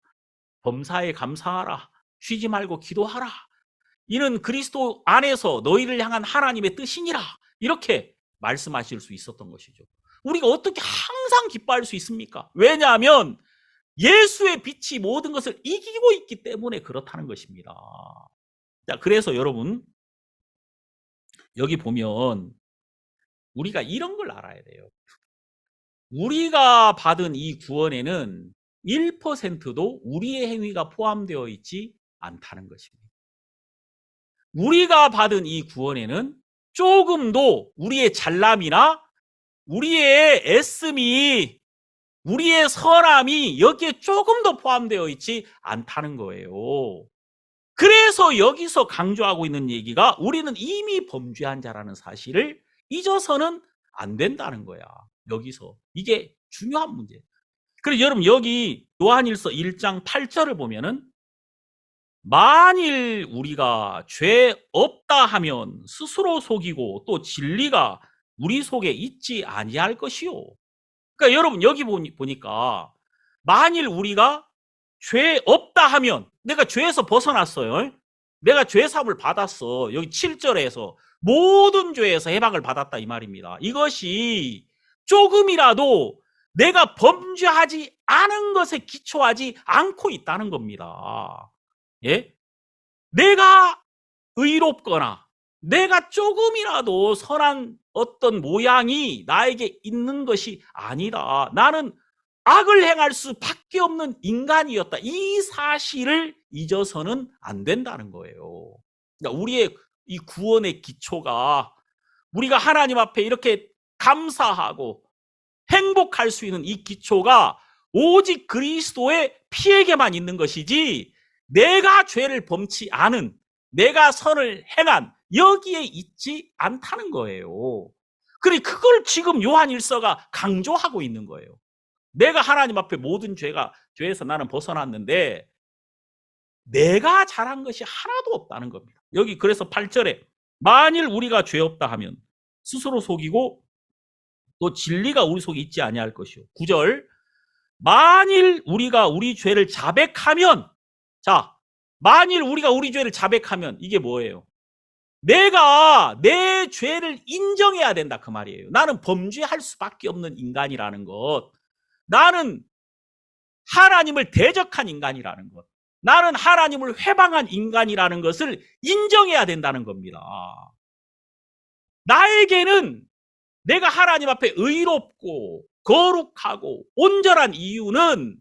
범사에 감사하라. 쉬지 말고 기도하라. 이는 그리스도 안에서 너희를 향한 하나님의 뜻이니라. 이렇게 말씀하실 수 있었던 것이죠. 우리가 어떻게 항상 기뻐할 수 있습니까? 왜냐하면 예수의 빛이 모든 것을 이기고 있기 때문에 그렇다는 것입니다. 자, 그래서 여러분 여기 보면 우리가 이런 걸 알아야 돼요. 우리가 받은 이 구원에는 1%도 우리의 행위가 포함되어 있지 않다는 것입니다. 우리가 받은 이 구원에는 조금도 우리의 잘남이나 우리의 애씀이 우리의 선함이 여기에 조금도 포함되어 있지 않다는 거예요. 그래서 여기서 강조하고 있는 얘기가 우리는 이미 범죄한 자라는 사실을 잊어서는 안 된다는 거야. 여기서 이게 중요한 문제. 그래서 여러분 여기 요한일서 1장 8절을 보면은 만일 우리가 죄 없다 하면 스스로 속이고 또 진리가 우리 속에 있지 아니할 것이요. 그러니까 여러분 여기 보니까 만일 우리가 죄 없다 하면 내가 죄에서 벗어났어요. 내가 죄 사함을 받았어. 여기 7절에서 모든 죄에서 해방을 받았다 이 말입니다. 이것이 조금이라도 내가 범죄하지 않은 것에 기초하지 않고 있다는 겁니다. 예? 내가 의롭거나 내가 조금이라도 선한 어떤 모양이 나에게 있는 것이 아니다. 나는 악을 행할 수밖에 없는 인간이었다. 이 사실을 잊어서는 안 된다는 거예요. 그러니까 우리의 이 구원의 기초가 우리가 하나님 앞에 이렇게 감사하고 행복할 수 있는 이 기초가 오직 그리스도의 피에게만 있는 것이지 내가 죄를 범치 않은 내가 선을 행한 여기에 있지 않다는 거예요. 그래 그걸 지금 요한 일서가 강조하고 있는 거예요. 내가 하나님 앞에 모든 죄에서 나는 벗어났는데 내가 잘한 것이 하나도 없다는 겁니다. 여기 그래서 8절에 만일 우리가 죄 없다 하면 스스로 속이고 또 진리가 우리 속에 있지 아니할 것이요. 9절 만일 우리가 우리 죄를 자백하면 자 만일 우리가 우리 죄를 자백하면 이게 뭐예요? 내가 내 죄를 인정해야 된다 그 말이에요. 나는 범죄할 수밖에 없는 인간이라는 것. 나는 하나님을 대적한 인간이라는 것. 나는 하나님을 회방한 인간이라는 것을 인정해야 된다는 겁니다. 나에게는 내가 하나님 앞에 의롭고 거룩하고 온전한 이유는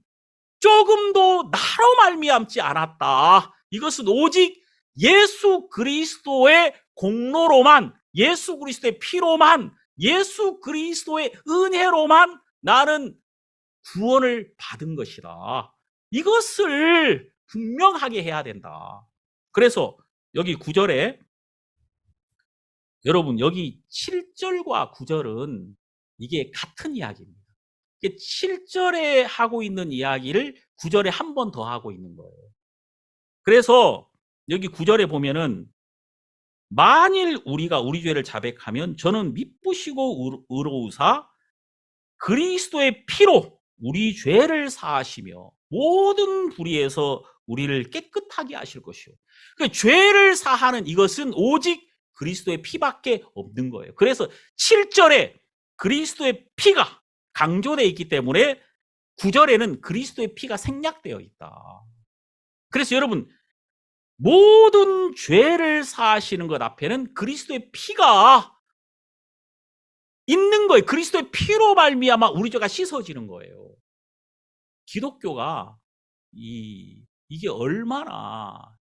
조금도 나로 말미암지 않았다. 이것은 오직 예수 그리스도의 공로로만, 예수 그리스도의 피로만, 예수 그리스도의 은혜로만 나는 구원을 받은 것이다. 이것을 분명하게 해야 된다. 그래서 여기 9절에 여러분 여기 7절과 9절은 이게 같은 이야기입니다. 7절에 하고 있는 이야기를 9절에 한 번 더 하고 있는 거예요. 그래서 여기 9절에 보면은 만일 우리가 우리 죄를 자백하면 저는 미쁘시고 의로우사 그리스도의 피로 우리 죄를 사하시며 모든 불의에서 우리를 깨끗하게 하실 것이요. 그러니까 죄를 사하는 이것은 오직 그리스도의 피밖에 없는 거예요. 그래서 7절에 그리스도의 피가 강조되어 있기 때문에 9절에는 그리스도의 피가 생략되어 있다. 그래서 여러분 모든 죄를 사하시는 것 앞에는 그리스도의 피가 있는 거예요. 그리스도의 피로 말미암아 우리 죄가 씻어지는 거예요. 기독교가 이게 얼마나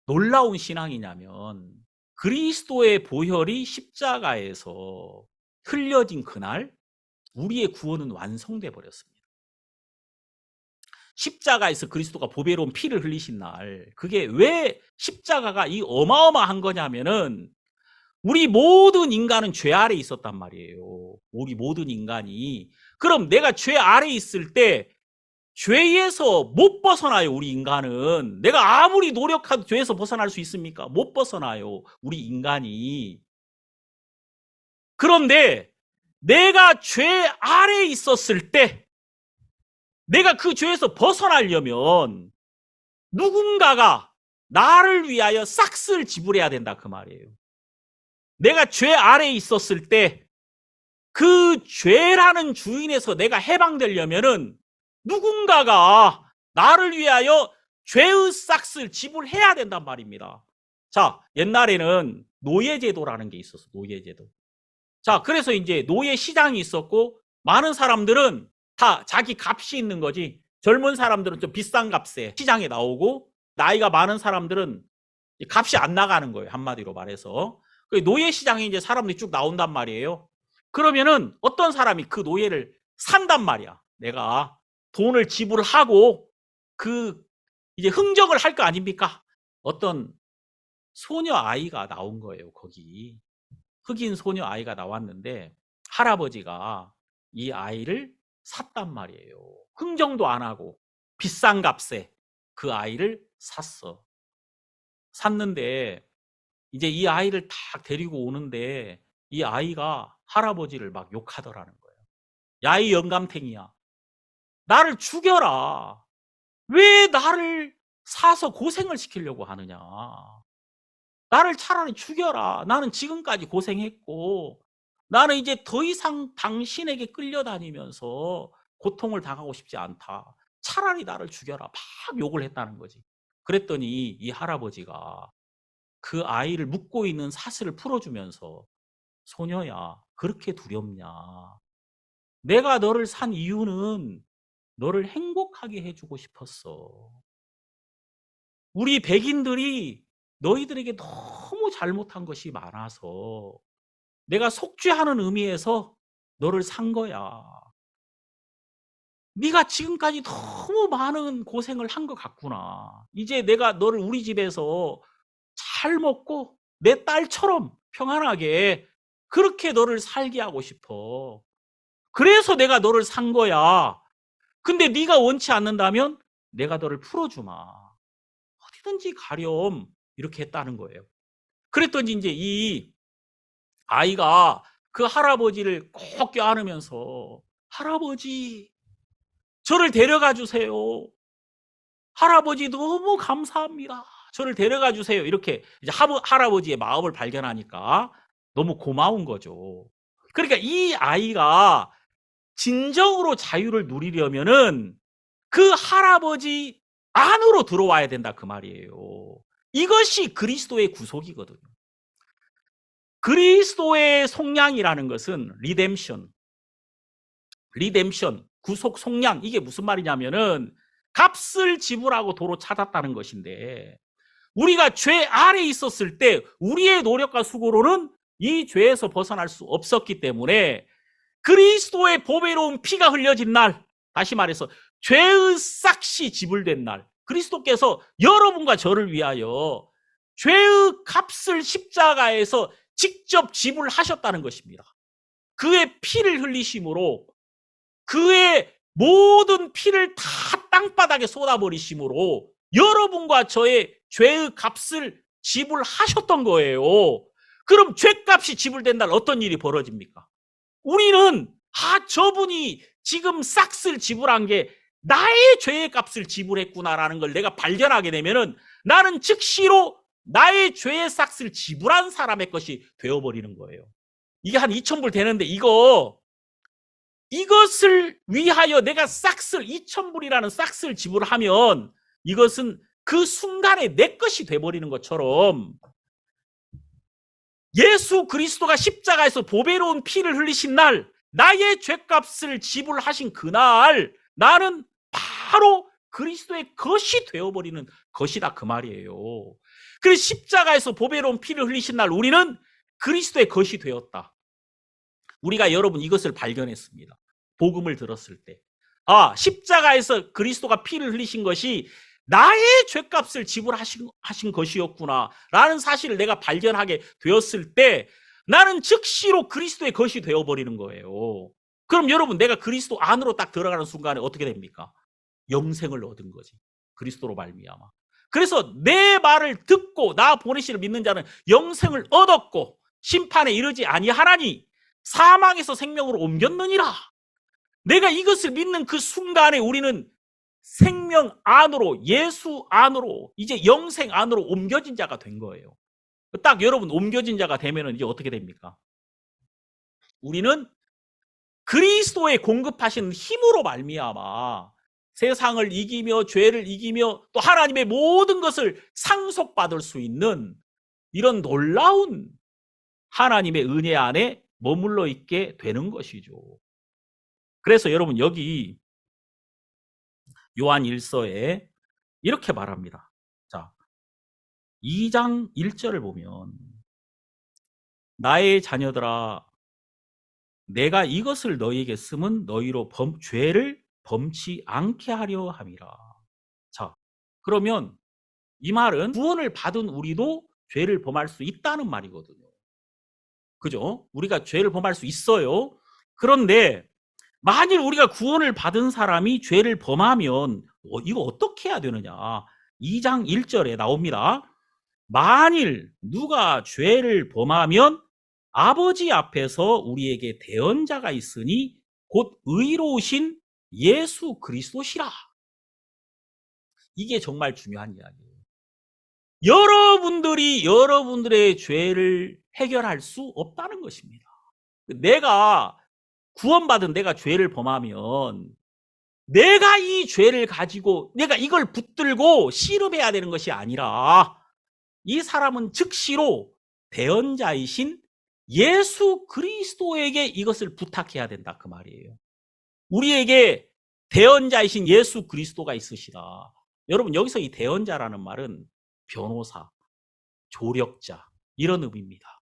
놀라운 신앙이냐면 그리스도의 보혈이 십자가에서 흘려진 그날 우리의 구원은 완성돼 버렸습니다. 십자가에서 그리스도가 보배로운 피를 흘리신 날, 그게 왜 십자가가 이 어마어마한 거냐면은 우리 모든 인간은 죄 아래 있었단 말이에요. 우리 모든 인간이. 그럼 내가 죄 아래 있을 때 죄에서 못 벗어나요. 우리 인간은. 내가 아무리 노력해도 죄에서 벗어날 수 있습니까? 못 벗어나요. 우리 인간이. 그런데 내가 죄 아래 있었을 때 내가 그 죄에서 벗어나려면 누군가가 나를 위하여 싹스를 지불해야 된다 그 말이에요. 내가 죄 아래 있었을 때 그 죄라는 주인에서 내가 해방되려면은 누군가가 나를 위하여 죄의 싹스를 지불해야 된단 말입니다. 자, 옛날에는 노예제도라는 게 있었어. 노예제도. 자, 그래서 이제 노예 시장이 있었고 많은 사람들은 다 자기 값이 있는 거지. 젊은 사람들은 좀 비싼 값에 시장에 나오고 나이가 많은 사람들은 값이 안 나가는 거예요. 한마디로 말해서. 노예 시장에 이제 사람들이 쭉 나온단 말이에요. 그러면은 어떤 사람이 그 노예를 산단 말이야. 내가 돈을 지불하고 그 이제 흥정을 할 거 아닙니까? 어떤 소녀 아이가 나온 거예요. 거기 흑인 소녀 아이가 나왔는데 할아버지가 이 아이를 샀단 말이에요. 흥정도 안 하고 비싼 값에 그 아이를 샀는데 이제 이 아이를 딱 데리고 오는데 이 아이가 할아버지를 막 욕하더라는 거예요. 야, 이 영감탱이야. 나를 죽여라. 왜 나를 사서 고생을 시키려고 하느냐. 나를 차라리 죽여라. 나는 지금까지 고생했고 나는 이제 더 이상 당신에게 끌려다니면서 고통을 당하고 싶지 않다. 차라리 나를 죽여라. 막 욕을 했다는 거지. 그랬더니 이 할아버지가 그 아이를 묶고 있는 사슬을 풀어주면서 소녀야, 그렇게 두렵냐. 내가 너를 산 이유는 너를 행복하게 해주고 싶었어. 우리 백인들이 너희들에게 너무 잘못한 것이 많아서 내가 속죄하는 의미에서 너를 산 거야. 네가 지금까지 너무 많은 고생을 한 것 같구나. 이제 내가 너를 우리 집에서 잘 먹고 내 딸처럼 평안하게 그렇게 너를 살게 하고 싶어. 그래서 내가 너를 산 거야. 근데 네가 원치 않는다면 내가 너를 풀어주마. 어디든지 가렴. 이렇게 했다는 거예요. 그랬더니 이제 이 아이가 그 할아버지를 꼭 껴안으면서 할아버지, 저를 데려가 주세요. 할아버지 너무 감사합니다. 저를 데려가 주세요. 이렇게 이제 할아버지의 마음을 발견하니까 너무 고마운 거죠. 그러니까 이 아이가 진정으로 자유를 누리려면은 그 할아버지 안으로 들어와야 된다 그 말이에요. 이것이 그리스도의 구속이거든요. 그리스도의 속량이라는 것은 리뎀션, 구속 속량. 이게 무슨 말이냐면은 값을 지불하고 도로 찾았다는 것인데 우리가 죄 아래 있었을 때 우리의 노력과 수고로는 이 죄에서 벗어날 수 없었기 때문에 그리스도의 보배로운 피가 흘려진 날, 다시 말해서 죄의 싹시 지불된 날, 그리스도께서 여러분과 저를 위하여 죄의 값을 십자가에서 직접 지불하셨다는 것입니다. 그의 피를 흘리심으로 그의 모든 피를 다 땅바닥에 쏟아버리심으로 여러분과 저의 죄의 값을 지불하셨던 거예요. 그럼 죄값이 지불된 날 어떤 일이 벌어집니까? 우리는 저분이 지금 싹스를 지불한 게 나의 죄의 값을 지불했구나라는 걸 내가 발견하게 되면은 나는 즉시로 나의 죄의 싹스를 지불한 사람의 것이 되어버리는 거예요. 이게 한 2,000불 되는데 이것을 위하여 내가 싹스를 2,000불이라는 싹스를 지불하면 이것은 그 순간에 내 것이 돼버리는 것처럼 예수 그리스도가 십자가에서 보배로운 피를 흘리신 날, 나의 죄값을 지불하신 그날 나는 바로 그리스도의 것이 되어버리는 것이다 그 말이에요. 그래서 십자가에서 보배로운 피를 흘리신 날 우리는 그리스도의 것이 되었다. 우리가 여러분 이것을 발견했습니다. 복음을 들었을 때. 십자가에서 그리스도가 피를 흘리신 것이 나의 죄값을 지불하신 것이었구나 라는 사실을 내가 발견하게 되었을 때 나는 즉시로 그리스도의 것이 되어버리는 거예요. 그럼 여러분 내가 그리스도 안으로 딱 들어가는 순간에 어떻게 됩니까? 영생을 얻은 거지. 그리스도로 말미암아. 그래서 내 말을 듣고 나 보내시를 믿는 자는 영생을 얻었고 심판에 이르지 아니하나니 사망에서 생명으로 옮겼느니라. 내가 이것을 믿는 그 순간에 우리는 생명 안으로, 예수 안으로, 이제 영생 안으로 옮겨진 자가 된 거예요. 딱 여러분 옮겨진 자가 되면 이제 어떻게 됩니까? 우리는 그리스도의 공급하신 힘으로 말미암아 세상을 이기며 죄를 이기며 또 하나님의 모든 것을 상속받을 수 있는 이런 놀라운 하나님의 은혜 안에 머물러 있게 되는 것이죠. 그래서 여러분 여기 요한 1서에 이렇게 말합니다. 자, 2장 1절을 보면 나의 자녀들아 내가 이것을 너희에게 쓰면 너희로 죄를 범치 않게 하려 함이라. 자, 그러면 이 말은 구원을 받은 우리도 죄를 범할 수 있다는 말이거든요. 그죠? 우리가 죄를 범할 수 있어요. 그런데 만일 우리가 구원을 받은 사람이 죄를 범하면 이거 어떻게 해야 되느냐? 2장 1절에 나옵니다. 만일 누가 죄를 범하면 아버지 앞에서 우리에게 대언자가 있으니 곧 의로우신 예수 그리스도시라. 이게 정말 중요한 이야기예요. 여러분들이 여러분들의 죄를 해결할 수 없다는 것입니다. 내가 구원받은 내가 죄를 범하면 내가 이 죄를 가지고 내가 이걸 붙들고 씨름해야 되는 것이 아니라 이 사람은 즉시로 대언자이신 예수 그리스도에게 이것을 부탁해야 된다 그 말이에요. 우리에게 대언자이신 예수 그리스도가 있으시다. 여러분 여기서 이 대언자라는 말은 변호사, 조력자 이런 의미입니다.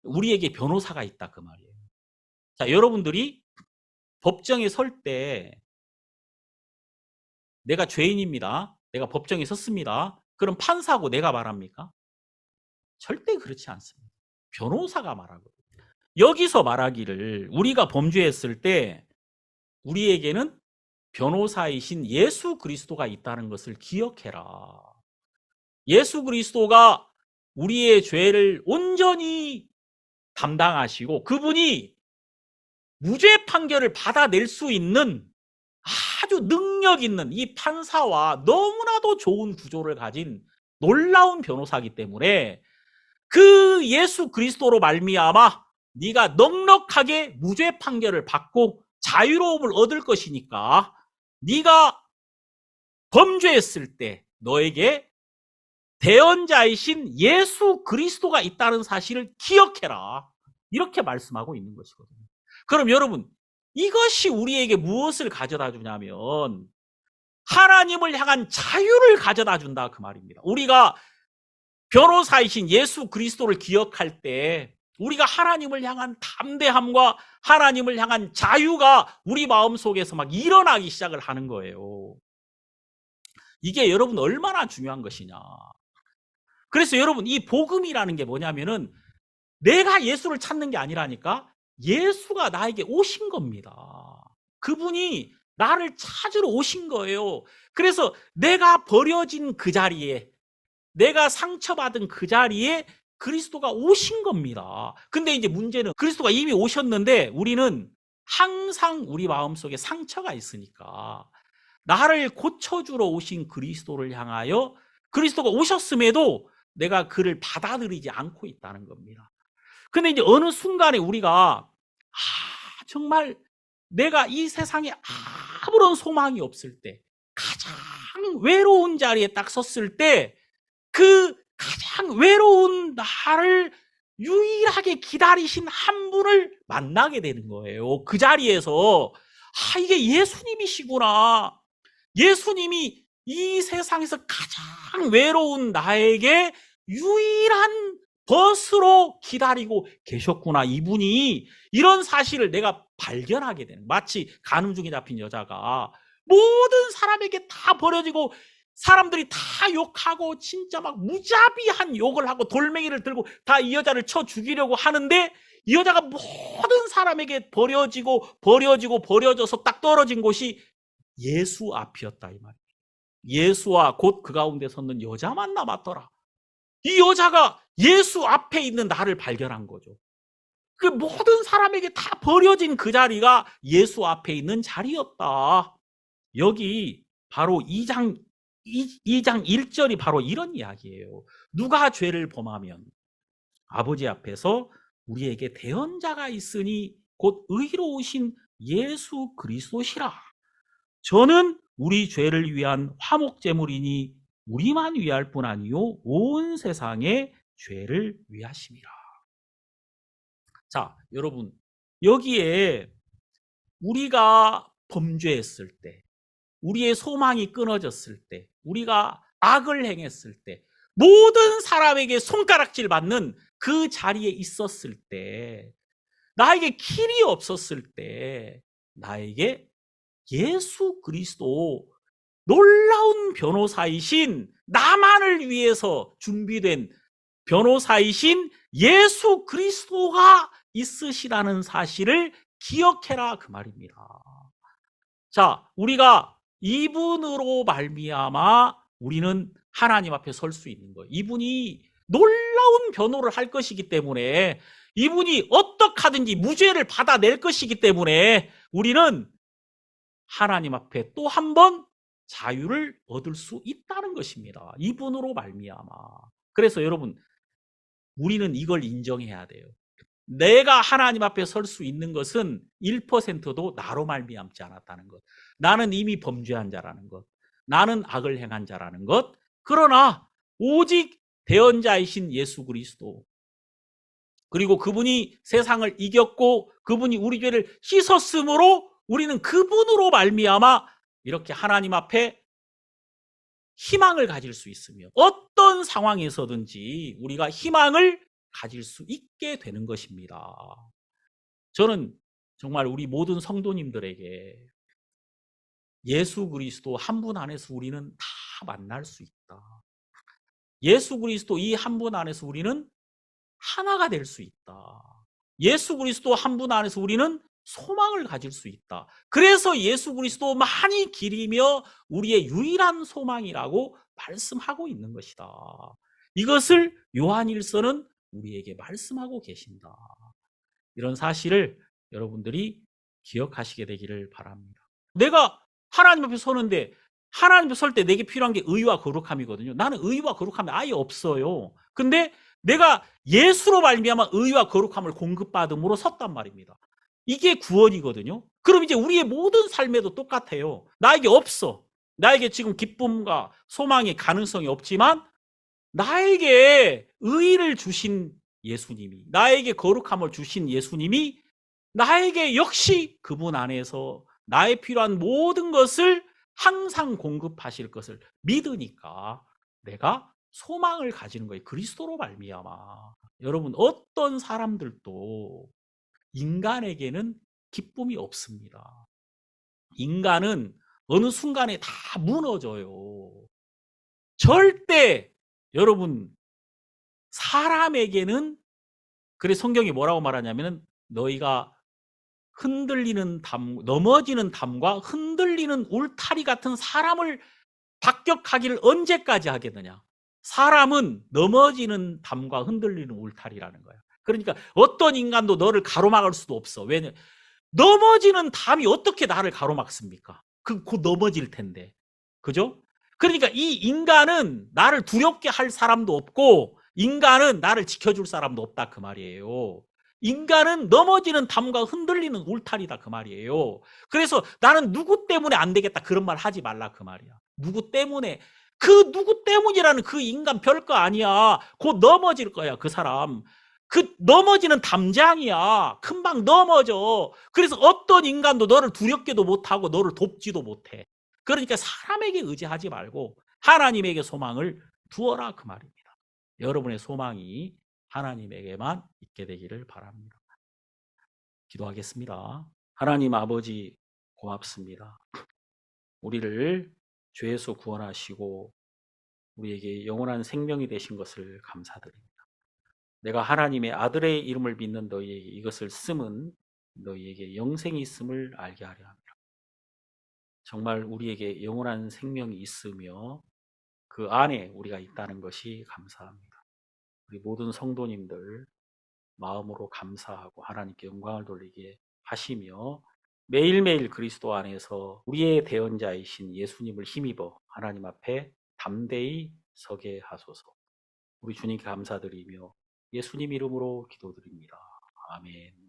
우리에게 변호사가 있다 그 말이에요. 자, 여러분들이 법정에 설 때 내가 죄인입니다. 내가 법정에 섰습니다. 그럼 판사고 내가 말합니까? 절대 그렇지 않습니다. 변호사가 말하거든요. 여기서 말하기를 우리가 범죄했을 때 우리에게는 변호사이신 예수 그리스도가 있다는 것을 기억해라. 예수 그리스도가 우리의 죄를 온전히 담당하시고 그분이 무죄 판결을 받아낼 수 있는 아주 능력 있는 이 판사와 너무나도 좋은 구조를 가진 놀라운 변호사이기 때문에 그 예수 그리스도로 말미암아 네가 넉넉하게 무죄 판결을 받고 자유로움을 얻을 것이니까 네가 범죄했을 때 너에게 대언자이신 예수 그리스도가 있다는 사실을 기억해라. 이렇게 말씀하고 있는 것이거든요. 그럼 여러분 이것이 우리에게 무엇을 가져다 주냐면 하나님을 향한 자유를 가져다 준다 그 말입니다. 우리가 변호사이신 예수 그리스도를 기억할 때 우리가 하나님을 향한 담대함과 하나님을 향한 자유가 우리 마음속에서 막 일어나기 시작을 하는 거예요. 이게 여러분 얼마나 중요한 것이냐. 그래서 여러분 이 복음이라는 게 뭐냐면은 내가 예수를 찾는 게 아니라니까 예수가 나에게 오신 겁니다. 그분이 나를 찾으러 오신 거예요. 그래서 내가 버려진 그 자리에 내가 상처받은 그 자리에 그리스도가 오신 겁니다. 근데 이제 문제는 그리스도가 이미 오셨는데 우리는 항상 우리 마음속에 상처가 있으니까 나를 고쳐주러 오신 그리스도를 향하여 그리스도가 오셨음에도 내가 그를 받아들이지 않고 있다는 겁니다. 근데 이제 어느 순간에 우리가 정말 내가 이 세상에 아무런 소망이 없을 때 가장 가장 외로운 자리에 딱 섰을 때 그 가장 외로운 나를 유일하게 기다리신 한 분을 만나게 되는 거예요. 그 자리에서 이게 예수님이시구나. 예수님이 이 세상에서 가장 외로운 나에게 유일한 벗으로 기다리고 계셨구나. 이분이 이런 사실을 내가 발견하게 되는, 마치 간음 중에 잡힌 여자가 모든 사람에게 다 버려지고 사람들이 다 욕하고 진짜 막 무자비한 욕을 하고 돌멩이를 들고 다 이 여자를 쳐 죽이려고 하는데 이 여자가 모든 사람에게 버려져서 딱 떨어진 곳이 예수 앞이었다 이 말이에요. 예수와 곧 그 가운데 섰는 여자만 남았더라. 이 여자가 예수 앞에 있는 나를 발견한 거죠. 그 모든 사람에게 다 버려진 그 자리가 예수 앞에 있는 자리였다. 여기 바로 2장 1절이 바로 이런 이야기예요. 누가 죄를 범하면 아버지 앞에서 우리에게 대언자가 있으니 곧 의로우신 예수 그리스도시라. 저는 우리 죄를 위한 화목제물이니 우리만 위할 뿐 아니요 온 세상의 죄를 위하심이라. 자, 여러분, 여기에 우리가 범죄했을 때, 우리의 소망이 끊어졌을 때, 우리가 악을 행했을 때, 모든 사람에게 손가락질 받는 그 자리에 있었을 때, 나에게 길이 없었을 때, 나에게 예수 그리스도 놀라운 변호사이신, 나만을 위해서 준비된 변호사이신 예수 그리스도가 있으시다는 사실을 기억해라 그 말입니다. 자, 우리가 이분으로 말미암아 우리는 하나님 앞에 설 수 있는 거예요. 이분이 놀라운 변호를 할 것이기 때문에, 이분이 어떻게 하든지 무죄를 받아낼 것이기 때문에 우리는 하나님 앞에 또 한 번 자유를 얻을 수 있다는 것입니다. 이분으로 말미암아. 그래서 여러분, 우리는 이걸 인정해야 돼요. 내가 하나님 앞에 설 수 있는 것은 1%도 나로 말미암지 않았다는 것. 나는 이미 범죄한 자라는 것. 나는 악을 행한 자라는 것. 그러나 오직 대언자이신 예수 그리스도, 그리고 그분이 세상을 이겼고 그분이 우리 죄를 씻었으므로 우리는 그분으로 말미암아 이렇게 하나님 앞에 희망을 가질 수 있으며, 어떤 상황에서든지 우리가 희망을 가질 수 있게 되는 것입니다. 저는 정말 우리 모든 성도님들에게 예수 그리스도 한 분 안에서 우리는 다 만날 수 있다. 예수 그리스도 이 한 분 안에서 우리는 하나가 될 수 있다. 예수 그리스도 한 분 안에서 우리는 소망을 가질 수 있다. 그래서 예수 그리스도만이 길이며 우리의 유일한 소망이라고 말씀하고 있는 것이다. 이것을 요한일서는 우리에게 말씀하고 계신다. 이런 사실을 여러분들이 기억하시게 되기를 바랍니다. 내가 하나님 앞에 서는데, 하나님 앞에 설 때 내게 필요한 게 의와 거룩함이거든요. 나는 의와 거룩함이 아예 없어요. 근데 내가 예수로 말미암아 의와 거룩함을 공급받음으로 섰단 말입니다. 이게 구원이거든요. 그럼 이제 우리의 모든 삶에도 똑같아요. 나에게 없어. 나에게 지금 기쁨과 소망의 가능성이 없지만 나에게 의를 주신 예수님이, 나에게 거룩함을 주신 예수님이 나에게 역시 그분 안에서 나의 필요한 모든 것을 항상 공급하실 것을 믿으니까 내가 소망을 가지는 거예요. 그리스도로 말미암아. 여러분, 어떤 사람들도 인간에게는 기쁨이 없습니다. 인간은 어느 순간에 다 무너져요. 절대 여러분, 사람에게는, 그래 성경이 뭐라고 말하냐면은 너희가 흔들리는 담, 넘어지는 담과 흔들리는 울타리 같은 사람을 박격하기를 언제까지 하겠느냐. 사람은 넘어지는 담과 흔들리는 울타리라는 거야. 그러니까 어떤 인간도 너를 가로막을 수도 없어. 왜냐, 넘어지는 담이 어떻게 나를 가로막습니까? 곧 넘어질 텐데. 그죠? 그러니까 이 인간은 나를 두렵게 할 사람도 없고 인간은 나를 지켜줄 사람도 없다 그 말이에요. 인간은 넘어지는 담과 흔들리는 울타리다 그 말이에요. 그래서 나는 누구 때문에 안 되겠다 그런 말 하지 말라 그 말이야. 누구 때문에 그 누구 때문이라는 그 인간 별거 아니야. 곧 넘어질 거야 그 사람. 그 넘어지는 담장이야. 금방 넘어져. 그래서 어떤 인간도 너를 두렵게도 못하고 너를 돕지도 못해. 그러니까 사람에게 의지하지 말고 하나님에게 소망을 두어라 그 말입니다. 여러분의 소망이 하나님에게만 있게 되기를 바랍니다. 기도하겠습니다. 하나님 아버지 고맙습니다. 우리를 죄에서 구원하시고 우리에게 영원한 생명이 되신 것을 감사드립니다. 내가 하나님의 아들의 이름을 믿는 너희에게 이것을 쓰면 너희에게 영생이 있음을 알게 하려 합니다. 정말 우리에게 영원한 생명이 있으며 그 안에 우리가 있다는 것이 감사합니다. 우리 모든 성도님들 마음으로 감사하고 하나님께 영광을 돌리게 하시며 매일매일 그리스도 안에서 우리의 대언자이신 예수님을 힘입어 하나님 앞에 담대히 서게 하소서. 우리 주님께 감사드리며 예수님 이름으로 기도드립니다. 아멘.